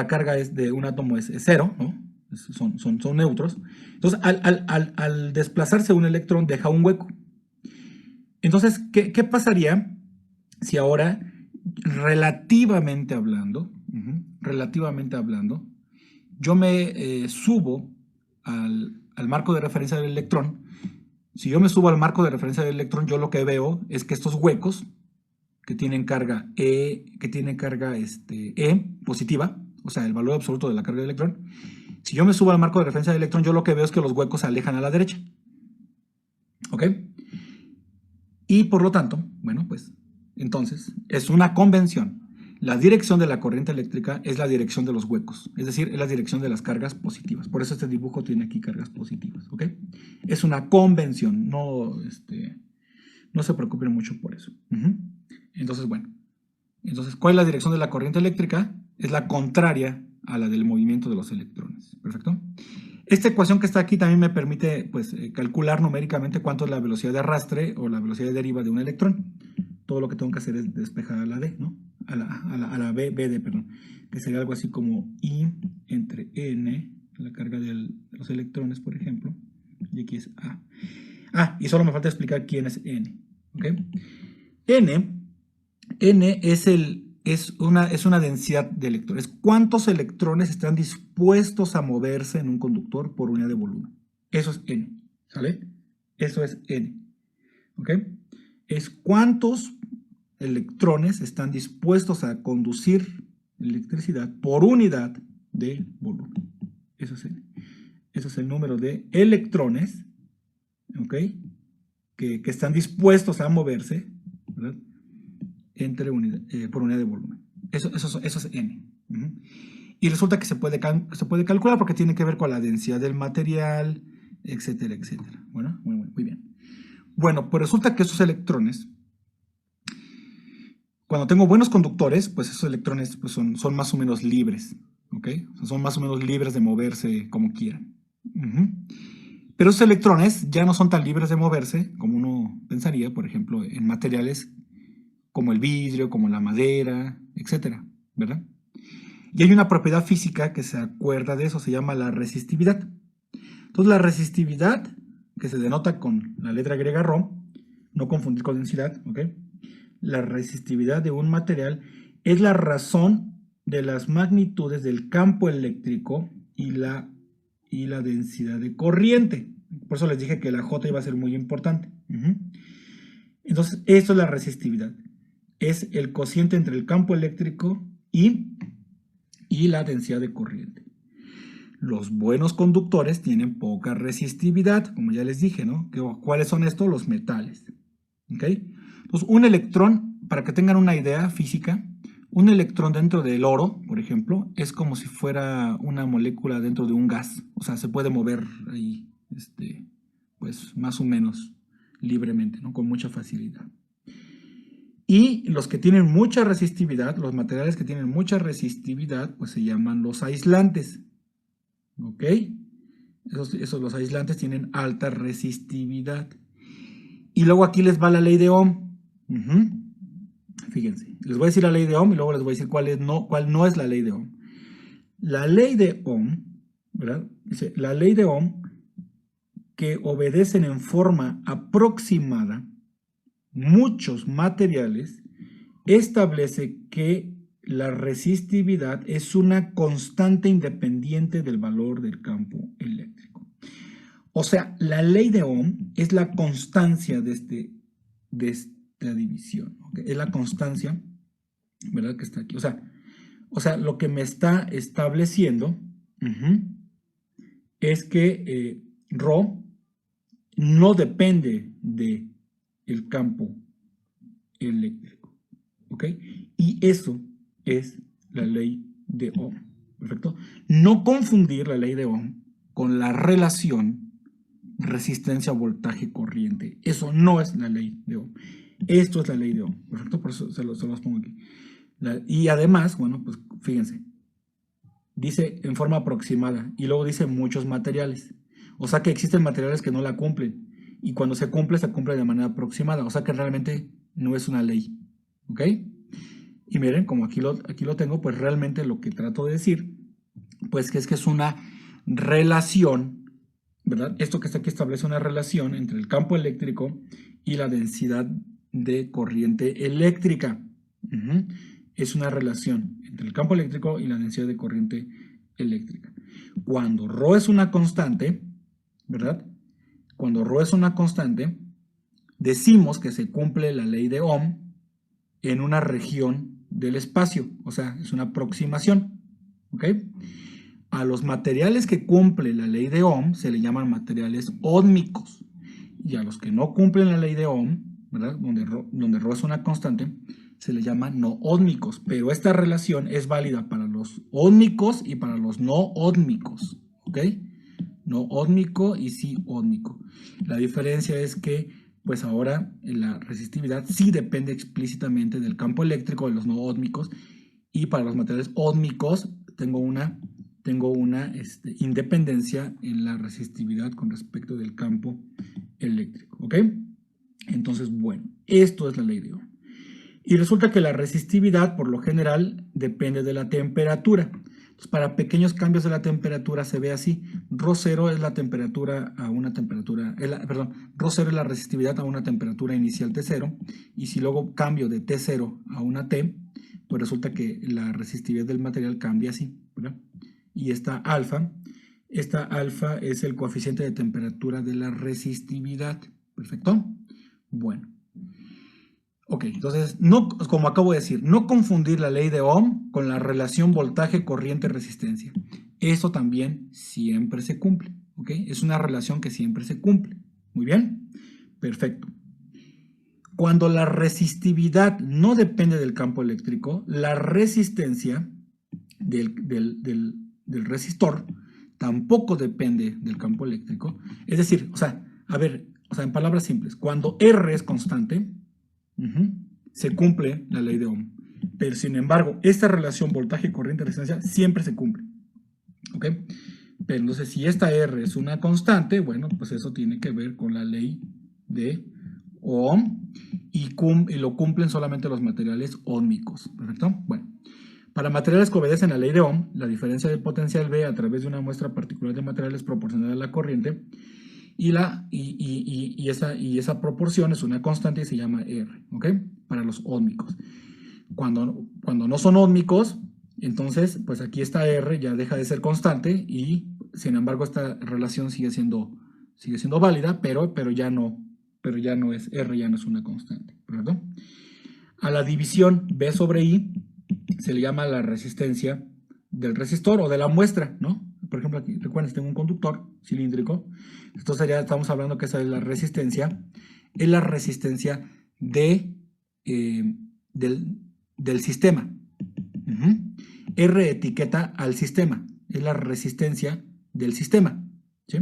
carga es de un átomo es cero, ¿no? Son neutros. Entonces, al desplazarse un electrón, deja un hueco. Entonces, ¿qué pasaría si ahora, relativamente hablando, yo me subo al marco de referencia del electrón? Si yo me subo al marco de referencia del electrón, yo lo que veo es que estos huecos que tienen carga E positiva, o sea, el valor absoluto de la carga del electrón, si yo me subo al marco de referencia del electrón, yo lo que veo es que los huecos se alejan a la derecha. ¿Ok? Y por lo tanto, bueno, pues, entonces, es una convención. La dirección de la corriente eléctrica es la dirección de los huecos, es decir, es la dirección de las cargas positivas. Por eso este dibujo tiene aquí cargas positivas, ¿ok? Es una convención, no se preocupen mucho por eso. Entonces, bueno, ¿cuál es la dirección de la corriente eléctrica? Es la contraria a la del movimiento de los electrones. ¿Perfecto? Esta ecuación que está aquí también me permite pues, calcular numéricamente cuánto es la velocidad de arrastre o la velocidad de deriva de un electrón. Todo lo que tengo que hacer es despejar a la D, ¿no? A la BD, perdón. Que sería algo así como I entre N, la carga de los electrones, por ejemplo. Y aquí es A. Y solo me falta explicar quién es N. ¿Ok? N es una densidad de electrones. ¿Cuántos electrones están dispuestos a moverse en un conductor por unidad de volumen? Eso es N, ¿sale? Eso es N, ¿ok? Es cuántos electrones están dispuestos a conducir electricidad por unidad de volumen. Eso es N. Eso es el número de electrones, ¿ok? Que están dispuestos a moverse, ¿verdad? Por unidad de volumen. Eso es N. Y resulta que se puede calcular porque tiene que ver con la densidad del material, etcétera, etcétera. Bueno, muy bien. Bueno, pues resulta que esos electrones, cuando tengo buenos conductores, pues esos electrones pues son más o menos libres, ¿ok? Son más o menos libres de moverse como quieran. Pero esos electrones ya no son tan libres de moverse como uno pensaría, por ejemplo, en materiales como el vidrio, como la madera, etcétera, ¿verdad? Y hay una propiedad física que se acuerda de eso, se llama la resistividad. Entonces la resistividad, que se denota con la letra griega ρ, no confundir con densidad, ¿ok? La resistividad de un material es la razón de las magnitudes del campo eléctrico y la densidad de corriente. Por eso les dije que la J iba a ser muy importante. Entonces, eso es la resistividad. Es el cociente entre el campo eléctrico y la densidad de corriente. Los buenos conductores tienen poca resistividad, como ya les dije, ¿no? ¿Cuáles son estos? Los metales. ¿Ok? Entonces, un electrón, para que tengan una idea física, Un electrón dentro del oro, por ejemplo, es como si fuera una molécula dentro de un gas. O sea, se puede mover ahí, pues más o menos libremente, ¿no? Con mucha facilidad. Y los que tienen mucha resistividad, los materiales que tienen mucha resistividad, pues se llaman los aislantes. ¿Ok? Los aislantes tienen alta resistividad. Y luego aquí les va la ley de Ohm. Fíjense, les voy a decir la ley de Ohm y luego les voy a decir cuál no es la ley de Ohm. La ley de Ohm, ¿verdad? Dice, la ley de Ohm que obedecen en forma aproximada muchos materiales establece que la resistividad es una constante independiente del valor del campo eléctrico. O sea, la ley de Ohm es la constancia de esta división, ¿okay? Es la constancia, ¿verdad? Que está aquí. O sea, lo que me está estableciendo es que Rho no depende del campo eléctrico, ¿ok? Y eso es la ley de Ohm, ¿perfecto? No confundir la ley de Ohm con la relación resistencia, voltaje, corriente. Eso no es la ley de Ohm. Esto es la ley de Ohm, ¿perfecto? Por eso se los pongo aquí. Y además, bueno, pues fíjense, dice en forma aproximada y luego dice muchos materiales. O sea que existen materiales que no la cumplen. Y cuando se cumple de manera aproximada. O sea que realmente no es una ley. ¿Ok? Y miren, como aquí lo tengo, pues realmente lo que trato de decir, pues que es una relación, ¿verdad? Esto que está aquí establece una relación entre el campo eléctrico y la densidad de corriente eléctrica. Es una relación entre el campo eléctrico y la densidad de corriente eléctrica. Cuando Rho es una constante, ¿verdad? Cuando Rho es una constante, decimos que se cumple la ley de Ohm en una región del espacio, o sea, es una aproximación, ¿ok? A los materiales que cumplen la ley de Ohm se le llaman materiales óhmicos, y a los que no cumplen la ley de Ohm, ¿verdad? Donde Rho es una constante, se le llaman no óhmicos, pero esta relación es válida para los óhmicos y para los no óhmicos, ¿ok? No óhmico y sí óhmico. La diferencia es que, pues ahora la resistividad sí depende explícitamente del campo eléctrico de los no óhmicos, y para los materiales óhmicos tengo una independencia en la resistividad con respecto del campo eléctrico, ¿ok? Entonces, bueno, esto es la ley de Ohm. Y resulta que la resistividad, por lo general, depende de la temperatura. Entonces, para pequeños cambios de la temperatura se ve así. Rho0 es la temperatura a una temperatura, Rho0 es la resistividad a una temperatura inicial T0, y si luego cambio de T0 a una T, pues resulta que la resistividad del material cambia así, ¿verdad? Y esta alfa es el coeficiente de temperatura de la resistividad, ¿perfecto? Bueno. Ok, entonces, no, como acabo de decir, no confundir la ley de Ohm con la relación voltaje, corriente, resistencia. Eso también siempre se cumple, ¿ok? Es una relación que siempre se cumple. Muy bien, perfecto. Cuando la resistividad no depende del campo eléctrico, la resistencia del resistor tampoco depende del campo eléctrico. Es decir, en palabras simples, cuando R es constante, se cumple la ley de Ohm. Pero sin embargo, esta relación voltaje, corriente, resistencia siempre se cumple. ¿Ok? Pero entonces, si esta R es una constante, bueno, pues eso tiene que ver con la ley de Ohm y lo cumplen solamente los materiales óhmicos. ¿Perfecto? Bueno. Para materiales que obedecen a la ley de Ohm, la diferencia del potencial V a través de una muestra particular de material es proporcional a la corriente, y esa proporción es una constante y se llama R, ¿ok? Para los óhmicos. Cuando no son óhmicos, entonces, pues aquí esta R ya deja de ser constante y, sin embargo, esta relación sigue siendo válida, pero ya no es R, ya no es una constante, ¿verdad? A la división B sobre I se le llama la resistencia del resistor o de la muestra, ¿no? Por ejemplo, aquí, recuerden, tengo un conductor cilíndrico. Entonces ya estamos hablando que esa es la resistencia. Es la resistencia del sistema. R etiqueta al sistema, es la resistencia del sistema, ¿sí?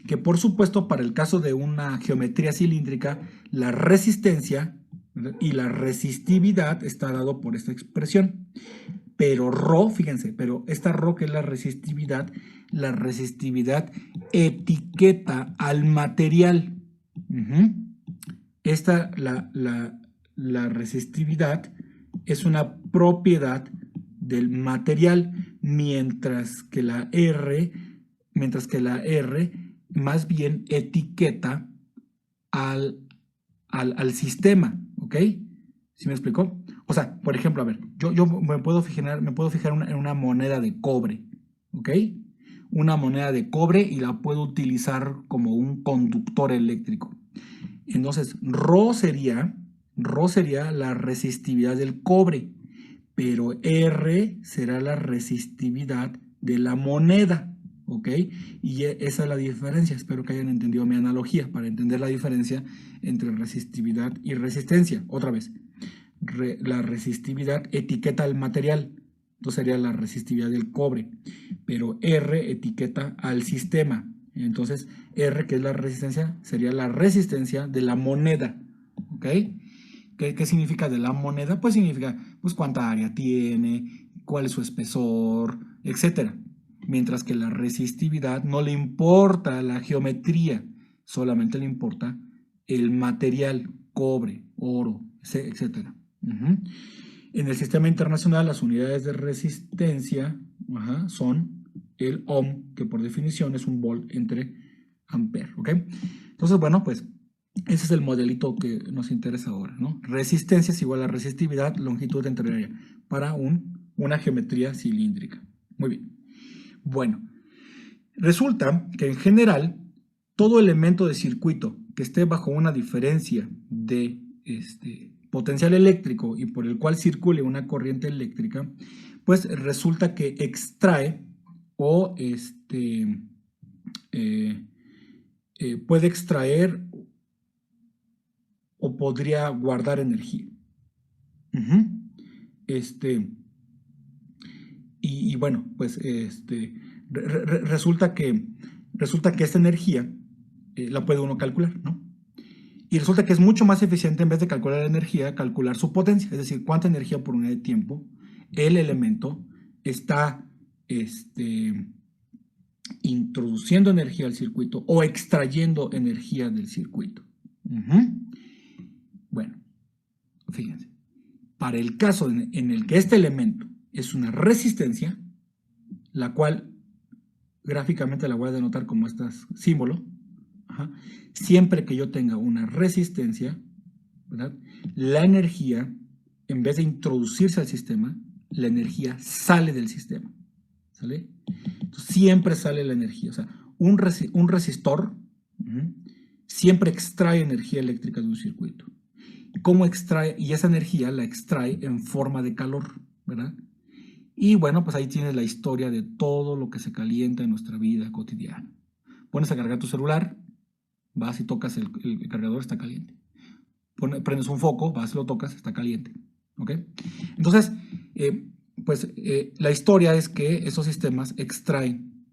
Que por supuesto para el caso de una geometría cilíndrica, la resistencia, ¿verdad?, y la resistividad está dado por esta expresión. Pero ρ, fíjense, pero esta ρ que es la resistividad etiqueta al material. Esta, la resistividad es una propiedad del material, mientras que la R más bien etiqueta al sistema, ¿ok? ¿Sí me explicó? O sea, por ejemplo, a ver, yo me puedo fijar en una moneda de cobre, ¿ok? Una moneda de cobre y la puedo utilizar como un conductor eléctrico. Entonces, ρ sería la resistividad del cobre, pero R será la resistividad de la moneda, ¿ok? Y esa es la diferencia. Espero que hayan entendido mi analogía para entender la diferencia entre resistividad y resistencia. Otra vez, la resistividad etiqueta al material, entonces sería la resistividad del cobre, pero R etiqueta al sistema. Entonces, R, que es la resistencia, sería la resistencia de la moneda, ¿ok? ¿Qué significa de la moneda? Pues significa, pues, cuánta área tiene, cuál es su espesor, etcétera. Mientras que la resistividad no le importa la geometría, solamente le importa el material, cobre, oro, etcétera. En el sistema internacional, las unidades de resistencia son el ohm, que por definición es un volt entre ampere, ¿ok? Entonces, bueno, pues ese es el modelito que nos interesa ahora, ¿no? Resistencia es igual a resistividad, longitud entre área, para una geometría cilíndrica. Muy bien. Bueno, resulta que en general, todo elemento de circuito que esté bajo una diferencia de potencial eléctrico y por el cual circule una corriente eléctrica, pues resulta que extrae o puede extraer o podría guardar energía. Y bueno, pues resulta que esta energía la puede uno calcular, ¿no? Y resulta que es mucho más eficiente, en vez de calcular la energía, calcular su potencia, es decir, cuánta energía por unidad de tiempo el elemento está introduciendo energía al circuito o extrayendo energía del circuito. Bueno, fíjense, para el caso en el que este elemento es una resistencia, la cual gráficamente la voy a denotar como este símbolo, siempre que yo tenga una resistencia, ¿verdad?, la energía, en vez de introducirse al sistema, la energía sale del sistema, ¿sale? Entonces, siempre sale la energía, o sea, un resistor siempre extrae energía eléctrica de un circuito. ¿Cómo extrae? Y esa energía la extrae en forma de calor, ¿verdad? Y bueno, pues ahí tienes la historia de todo lo que se calienta en nuestra vida cotidiana. Pones a cargar tu celular, vas y tocas el cargador, está caliente. Prendes un foco, vas y lo tocas, está caliente. ¿Ok? Entonces, la historia es que esos sistemas extraen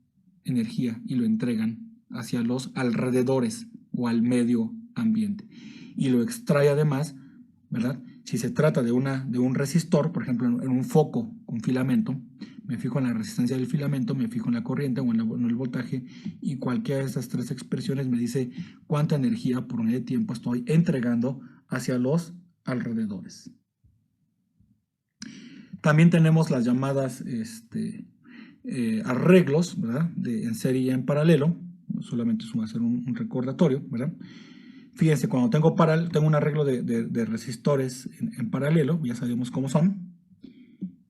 energía y lo entregan hacia los alrededores o al medio ambiente. Y lo extrae además, ¿verdad? Si se trata de un resistor, por ejemplo, en un foco con filamento, me fijo en la resistencia del filamento, me fijo en la corriente o en el voltaje, y cualquiera de esas tres expresiones me dice cuánta energía por unidad de tiempo estoy entregando hacia los alrededores. También tenemos las llamadas arreglos, ¿verdad?, en serie y en paralelo. Solamente es hacer un recordatorio, ¿verdad? Fíjense, cuando tengo un arreglo de resistores en paralelo, ya sabemos cómo son,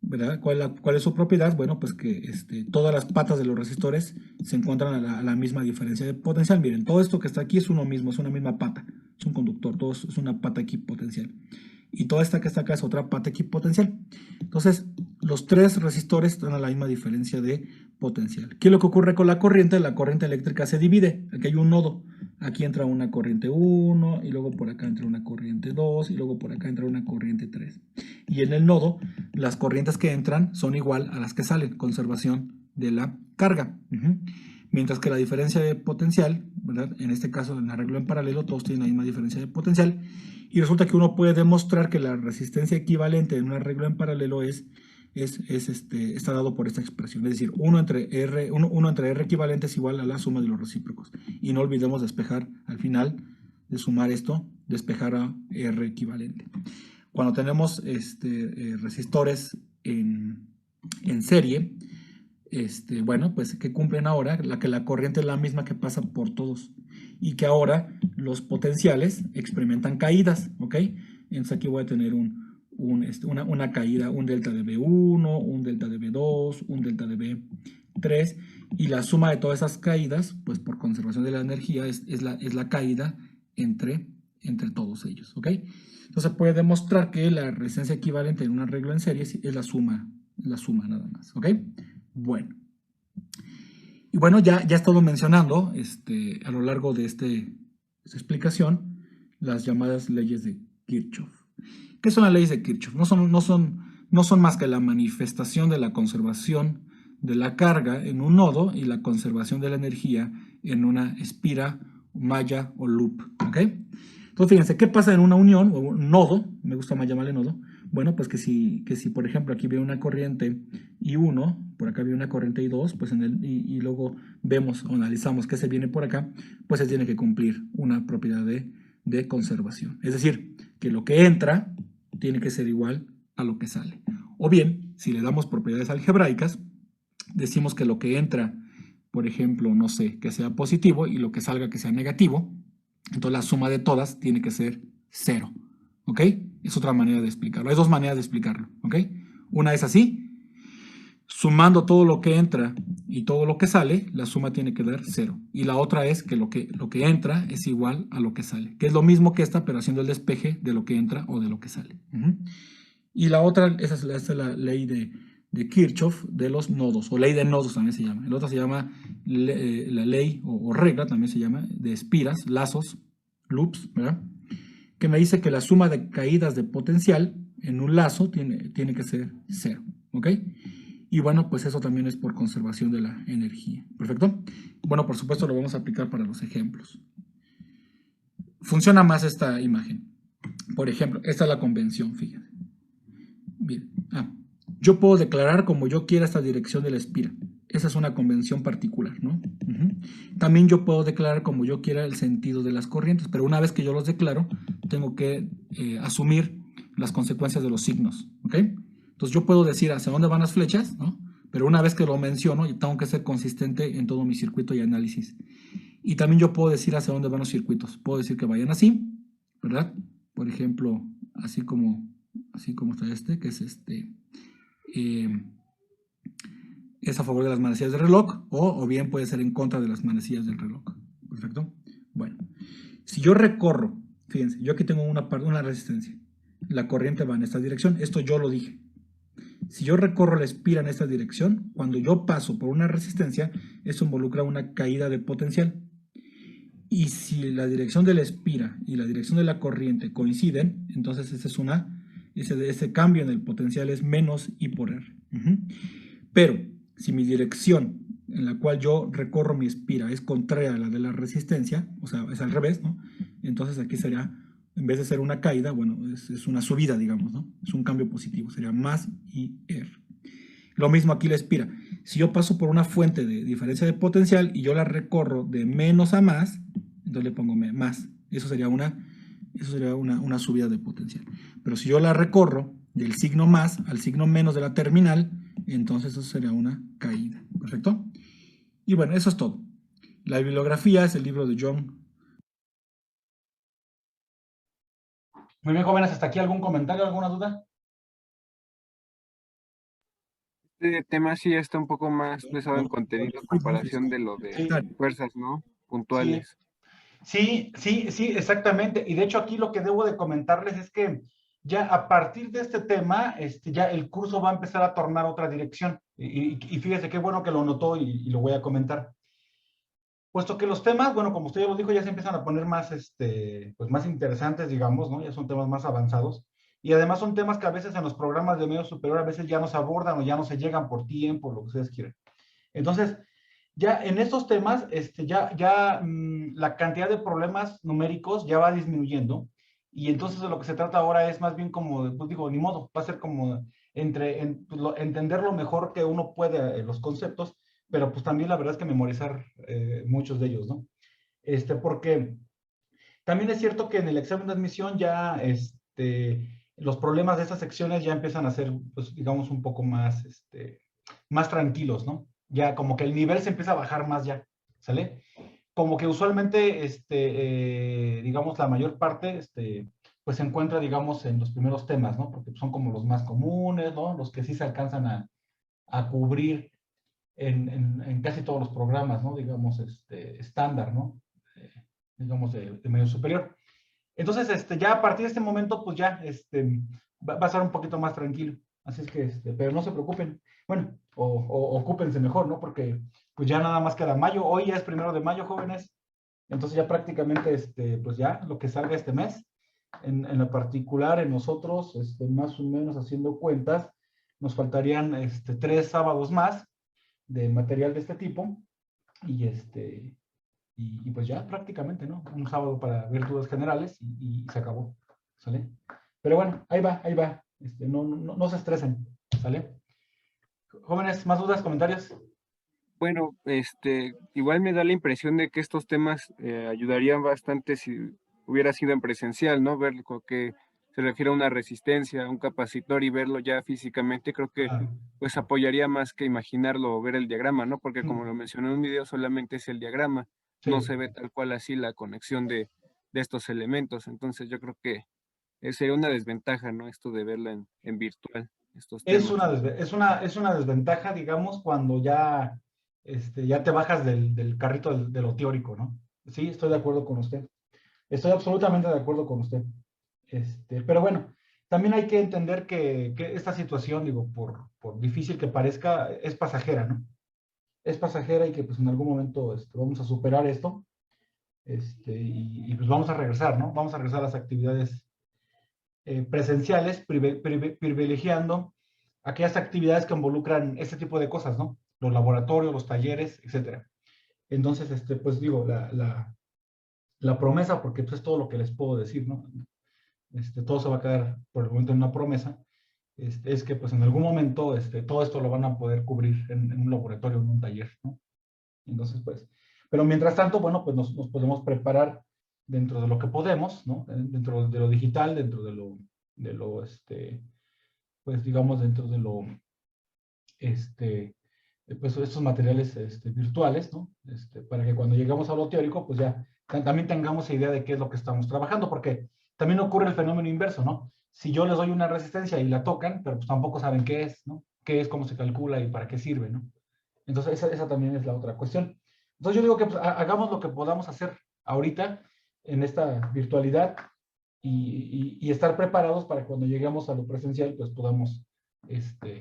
¿verdad? ¿Cuál es su propiedad? Bueno, pues que todas las patas de los resistores se encuentran a la misma diferencia de potencial. Miren, todo esto que está aquí es uno mismo, es una misma pata, es un conductor, todo es una pata equipotencial. Y toda esta que está acá es otra pata equipotencial. Entonces, los tres resistores están a la misma diferencia de potencial. ¿Qué es lo que ocurre con la corriente? La corriente eléctrica se divide. Aquí hay un nodo. Aquí entra una corriente 1, y luego por acá entra una corriente 2, y luego por acá entra una corriente 3. Y en el nodo las corrientes que entran son igual a las que salen, conservación de la carga. Mientras que la diferencia de potencial, ¿verdad? En este caso, en arreglo en paralelo, todos tienen la misma diferencia de potencial. Y resulta que uno puede demostrar que la resistencia equivalente en un arreglo en paralelo está dado por esta expresión. Es decir, 1 entre R equivalente es igual a la suma de los recíprocos. Y no olvidemos despejar al final de sumar esto, despejar a R equivalente. Cuando tenemos resistores en serie, bueno, pues que cumplen ahora, que la corriente es la misma que pasa por todos y que ahora los potenciales experimentan caídas, ¿ok? Entonces aquí voy a tener una caída, un delta de B1, un delta de B2, un delta de B3 y la suma de todas esas caídas, pues por conservación de la energía es la caída entre todos ellos, ¿ok? Entonces se puede demostrar que la resistencia equivalente en un arreglo en serie es la suma nada más, ¿ok? Bueno, y bueno, ya he estado mencionando a lo largo de esta explicación las llamadas leyes de Kirchhoff. ¿Qué son las leyes de Kirchhoff? No son más que la manifestación de la conservación de la carga en un nodo y la conservación de la energía en una espira, malla o loop, ¿ok? Entonces fíjense, ¿qué pasa en una unión o un nodo? Me gusta más llamarle nodo. Bueno, pues que si por ejemplo aquí veo una corriente I1, por acá veo una corriente I2, pues y luego vemos o analizamos qué se viene por acá, pues se tiene que cumplir una propiedad de conservación. Es decir, que lo que entra tiene que ser igual a lo que sale. O bien, si le damos propiedades algebraicas, decimos que lo que entra, por ejemplo, no sé, que sea positivo y lo que salga que sea negativo, entonces la suma de todas tiene que ser 0. ¿Ok? Es otra manera de explicarlo. Hay dos maneras de explicarlo. ¿Ok? Una es así. Sumando todo lo que entra y todo lo que sale, la suma tiene que dar 0. Y la otra es que lo que entra es igual a lo que sale. Que es lo mismo que esta, pero haciendo el despeje de lo que entra o de lo que sale. Y la otra, esa es la ley de Kirchhoff de los nodos, o ley de nodos también se llama. El otro se llama la ley o regla, también se llama, de espiras, lazos, loops, ¿verdad? Que me dice que la suma de caídas de potencial en un lazo tiene que ser 0, ¿ok? Y bueno, pues eso también es por conservación de la energía, ¿perfecto? Bueno, por supuesto lo vamos a aplicar para los ejemplos. Funciona más esta imagen. Por ejemplo, esta es la convención, fíjense. Bien, yo puedo declarar como yo quiera esta dirección de la espira. Esa es una convención particular, ¿no? También yo puedo declarar como yo quiera el sentido de las corrientes, pero una vez que yo los declaro, tengo que asumir las consecuencias de los signos, ¿ok? Entonces yo puedo decir hacia dónde van las flechas, ¿no? Pero una vez que lo menciono, yo tengo que ser consistente en todo mi circuito y análisis. Y también yo puedo decir hacia dónde van los circuitos. Puedo decir que vayan así, ¿verdad? Por ejemplo, así como está que es es a favor de las manecillas del reloj, o bien puede ser en contra de las manecillas del reloj. ¿Perfecto? Bueno, si yo recorro, fíjense, yo aquí tengo una resistencia. La corriente va en esta dirección, esto yo lo dije. Si yo recorro la espira en esta dirección, cuando yo paso por una resistencia, eso involucra una caída de potencial. Y si la dirección de la espira y la dirección de la corriente coinciden, entonces ese cambio en el potencial es menos I por R. Pero si mi dirección en la cual yo recorro mi espira es contraria a la de la resistencia, o sea, es al revés, ¿no? Entonces aquí sería, en vez de ser una caída, bueno, es una subida, digamos, ¿no? Es un cambio positivo, sería más IR. Lo mismo aquí la espira. Si yo paso por una fuente de diferencia de potencial y yo la recorro de menos a más, entonces le pongo más. Eso sería una subida de potencial. Pero si yo la recorro del signo más al signo menos de la terminal, entonces eso sería una caída. ¿Perfecto? Y bueno, eso es todo. La bibliografía es el libro de John. Muy bien, jóvenes, ¿hasta aquí algún comentario, alguna duda? Este tema sí está un poco más pesado en contenido a comparación de lo de fuerzas, ¿no? Puntuales. Sí, exactamente. Y de hecho aquí lo que debo de comentarles es que ya a partir de este tema, ya el curso va a empezar a tomar otra dirección. Y fíjese qué bueno que lo notó y lo voy a comentar. Puesto que los temas, bueno, como usted ya lo dijo, ya se empiezan a poner más, pues más interesantes, digamos, ¿no? Ya son temas más avanzados. y además son temas que a veces en los programas de medio superior a veces ya no se abordan o ya no se llegan por tiempo, lo que ustedes quieran. Entonces, ya en estos temas, la cantidad de problemas numéricos ya va disminuyendo, y entonces de lo que se trata ahora es más bien como, pues digo, ni modo, va a ser como entender lo mejor que uno puede los conceptos, pero pues también la verdad es que memorizar muchos de ellos, ¿no? Porque también es cierto que en el examen de admisión ya, los problemas de estas secciones ya empiezan a ser, pues digamos, un poco más, más tranquilos, ¿no? Ya como que el nivel se empieza a bajar más ya, ¿sale? Como que usualmente, digamos, la mayor parte, pues se encuentra, digamos, en los primeros temas, ¿no? Porque son como los más comunes, ¿no? Los que sí se alcanzan a cubrir en casi todos los programas, ¿no? Digamos, estándar, ¿no? Digamos, de medio superior. Entonces, ya a partir de este momento, pues ya, va a ser un poquito más tranquilo. Así es que, pero no se preocupen. Bueno, o ocúpense mejor, ¿no? Porque, pues ya nada más queda mayo. Hoy ya es 1 de mayo, jóvenes. Entonces ya prácticamente, pues ya lo que salga este mes, en lo particular, en nosotros, más o menos haciendo cuentas, nos faltarían, 3 sábados más de material de este tipo. Y pues ya prácticamente, ¿no? Un sábado para ver dudas generales y se acabó, ¿sale? Pero bueno, ahí va, ahí va. No se estresen, ¿sale? Jóvenes, ¿más dudas, comentarios? Bueno, igual me da la impresión de que estos temas ayudarían bastante si hubiera sido en presencial, ¿no? Ver lo que se refiere a una resistencia, a un capacitor y verlo ya físicamente, creo que Ah, pues apoyaría más que imaginarlo o ver el diagrama, ¿no? Porque como lo mm, mencioné en un video, solamente es el diagrama, no sí, se ve tal cual así la conexión de estos elementos. Entonces yo creo que sería una desventaja, ¿no? Esto de verlo en virtual, estos es temas. una desventaja, digamos, cuando ya, ya te bajas del carrito de lo teórico, ¿no? Sí, estoy de acuerdo con usted. Estoy absolutamente de acuerdo con usted. Pero bueno, también hay que entender que esta situación, digo, por difícil que parezca, es pasajera, ¿no? Es pasajera y que pues en algún momento vamos a superar esto, y pues vamos a regresar, ¿no? Vamos a regresar a las actividades presenciales, privilegiando aquellas actividades que involucran este tipo de cosas, ¿no? Los laboratorios, los talleres, etcétera. Entonces, pues digo, la promesa, porque pues es todo lo que les puedo decir, ¿no? Todo se va a quedar por el momento en una promesa, es que pues en algún momento todo esto lo van a poder cubrir en un laboratorio, en un taller, ¿no? Entonces, pues, pero mientras tanto, bueno, pues nos podemos preparar dentro de lo que podemos, ¿no? Dentro de lo digital, dentro de lo, pues digamos, dentro de lo, pues estos materiales virtuales, ¿no? Para que cuando llegamos a lo teórico, pues ya también tengamos idea de qué es lo que estamos trabajando, porque también ocurre el fenómeno inverso, ¿no? Si yo les doy una resistencia y la tocan, pero pues tampoco saben qué es, ¿no? Qué es, cómo se calcula y para qué sirve, ¿no? Entonces, esa también es la otra cuestión. Entonces, yo digo que pues, hagamos lo que podamos hacer ahorita en esta virtualidad y estar preparados para cuando lleguemos a lo presencial, pues podamos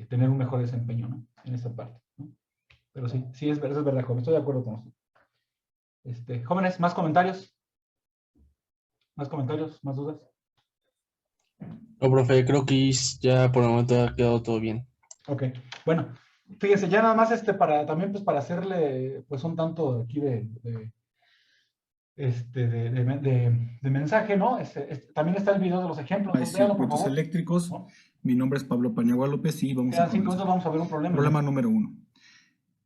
tener un mejor desempeño, ¿no? En esa parte, ¿no? Pero sí, sí, es verdad, joven, estoy de acuerdo con usted. Jóvenes, ¿más comentarios? ¿Más comentarios? ¿Más dudas? No, profe, creo que ya por el momento ha quedado todo bien. Ok, bueno, fíjese, ya nada más también pues para hacerle pues un tanto aquí de mensaje, ¿no? También está el video de los ejemplos, Hay entonces véanlo, por circuitos favor, eléctricos. ¿no? Mi nombre es Pablo Paniagua López y vamos a Quedan 5 comenzar. minutos, vamos a ver un problema. Problema número 1.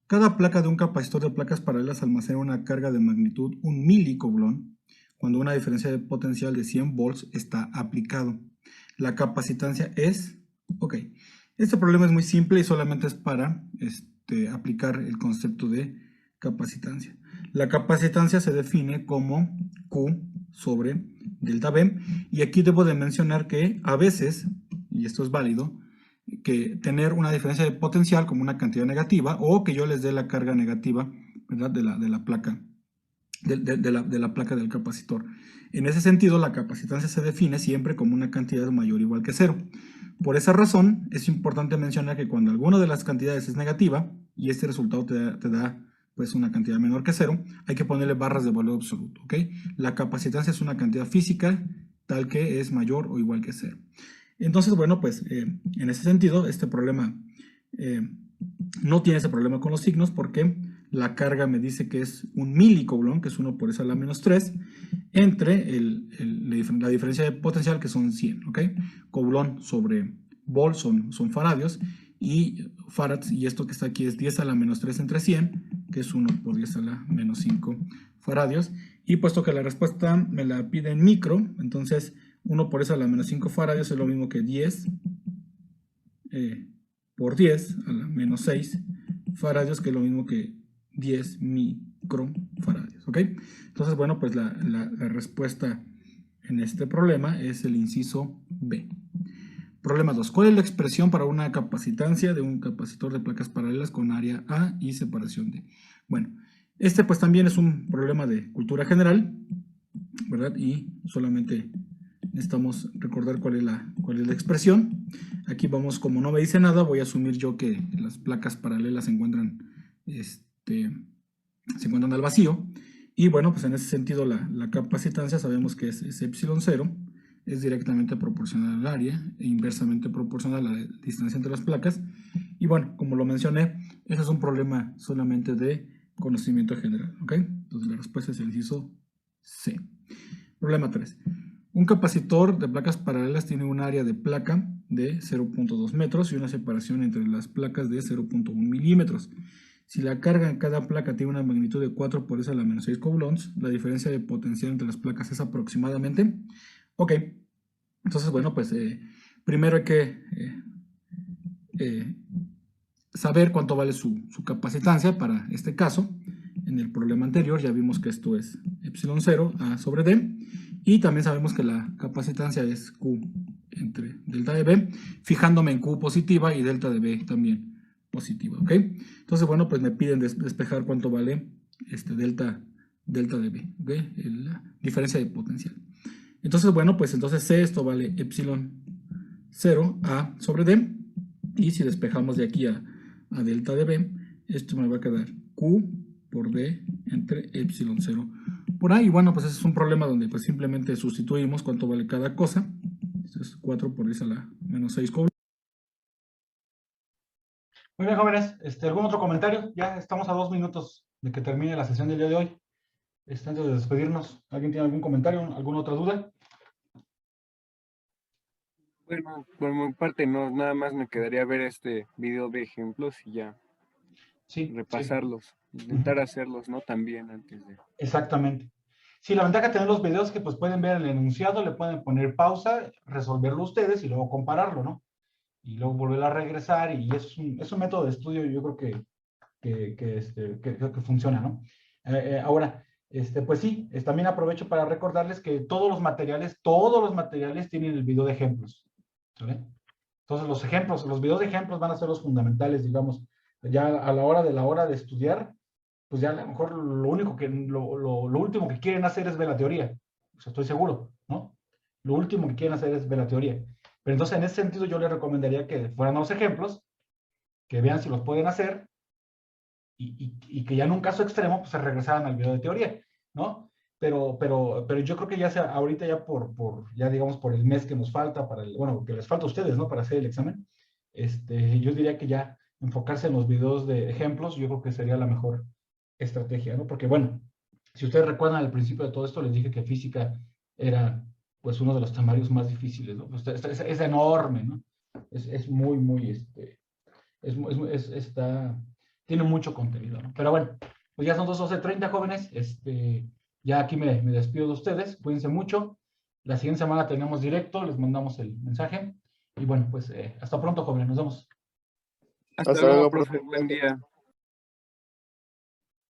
Cada placa de un capacitor de placas paralelas almacena una carga de magnitud 1 milicoulomb cuando una diferencia de potencial de 100 volts está aplicado. La capacitancia es... Ok, este problema es muy simple y solamente es para aplicar el concepto de capacitancia. La capacitancia se define como Q sobre delta V, y aquí debo de mencionar que a veces, y esto es válido, que tener una diferencia de potencial como una cantidad negativa, o que yo les dé la carga negativa, ¿verdad? de la placa de la placa del capacitor. En ese sentido, la capacitancia se define siempre como una cantidad mayor o igual que 0. Por esa razón, es importante mencionar que cuando alguna de las cantidades es negativa y este resultado te da pues una cantidad menor que 0, hay que ponerle barras de valor absoluto, ¿ok? La capacitancia es una cantidad física tal que es mayor o igual que 0. Entonces, bueno, pues en ese sentido, este problema no tiene ese problema con los signos porque la carga me dice que es un milicoulomb, que es 1 por esa a la menos 3, entre la diferencia de potencial, que son 100, ¿ok? Coulomb sobre volt son faradios, y farads, y esto que está aquí es 10 a la menos 3 entre 100, que es 1 por 10 a la menos 5 faradios, y puesto que la respuesta me la pide en micro, entonces 1 por 10 a la menos 5 faradios es lo mismo que 10 por 10 a la menos 6 faradios, que es lo mismo que 10 microfaradios, ¿ok? Entonces, bueno, pues la respuesta en este problema es el inciso B. Problema 2. ¿Cuál es la expresión para una capacitancia de un capacitor de placas paralelas con área A y separación D? Bueno, este pues también es un problema de cultura general, ¿verdad? Y solamente necesitamos recordar cuál es la expresión. Aquí vamos, como no me dice nada, voy a asumir yo que las placas paralelas se encuentran al vacío. Y bueno, pues en ese sentido la capacitancia sabemos que es epsilon 0, es directamente proporcional al área e inversamente proporcional a la distancia entre las placas. Y bueno, como lo mencioné, ese es un problema solamente de conocimiento general, ¿ok? Entonces la respuesta es el inciso C. Problema 3. Un capacitor de placas paralelas tiene un área de placa de 0.2 metros y una separación entre las placas de 0.1 milímetros. Si la carga en cada placa tiene una magnitud de 4 por 10 a la menos 6 coulombs, la diferencia de potencial entre las placas es aproximadamente... Ok, entonces bueno, pues primero hay que saber cuánto vale su capacitancia para este caso. En el problema anterior ya vimos que esto es epsilon 0 A sobre D, y también sabemos que la capacitancia es Q entre delta de B, fijándome en Q positiva y delta de B también positiva, ¿ok? Entonces, bueno, pues me piden despejar cuánto vale delta de B, ¿ok? La diferencia de potencial. Entonces, bueno, pues entonces C, esto vale epsilon 0 A sobre D, y si despejamos de aquí a delta de B, esto me va a quedar Q por D entre epsilon 0 por A. Y bueno, pues ese es un problema donde pues simplemente sustituimos cuánto vale cada cosa. Esto es 4 por 10 a la menos 6 coulombs. Muy bien, jóvenes. ¿Algún otro comentario? Ya estamos a 2 minutos de que termine la sesión del día de hoy. Antes de despedirnos, ¿alguien tiene algún comentario, alguna otra duda? Bueno, por mi parte no, nada más me quedaría ver este video de ejemplos y ya Sí, repasarlos, intentar hacerlos, ¿no? También antes de... exactamente. Sí, la ventaja de tener los videos es que pues pueden ver el enunciado, le pueden poner pausa, resolverlo ustedes y luego compararlo, ¿no? Y luego volver a regresar, y es un método de estudio, yo creo que funciona, ¿no? Ahora, pues sí, también aprovecho para recordarles que todos los materiales tienen el video de ejemplos, ¿vale? Entonces los ejemplos, los videos de ejemplos van a ser los fundamentales, digamos, ya a la hora de estudiar, pues ya a lo mejor lo último que quieren hacer es ver la teoría, o sea, estoy seguro, ¿no? Lo último que quieren hacer es ver la teoría. Pero entonces en ese sentido yo les recomendaría que fueran a los ejemplos, que vean si los pueden hacer, y que ya en un caso extremo pues se regresaran al video de teoría, ¿no? Pero yo creo que ya sea ahorita ya ya digamos por el mes que nos falta, bueno, que les falta a ustedes, ¿no? Para hacer el examen, yo diría que ya enfocarse en los videos de ejemplos, yo creo que sería la mejor estrategia, ¿no? Porque bueno, si ustedes recuerdan al principio de todo esto, les dije que física era pues uno de los temarios más difíciles, ¿no? Pues, es enorme, ¿no? Es muy, tiene mucho contenido, ¿no? Pero bueno, pues ya son 12:30, jóvenes. Ya aquí me despido de ustedes. Cuídense mucho. La siguiente semana tenemos directo, les mandamos el mensaje. Y bueno, pues hasta pronto, jóvenes. Nos vemos. Hasta luego, profe. Buen día.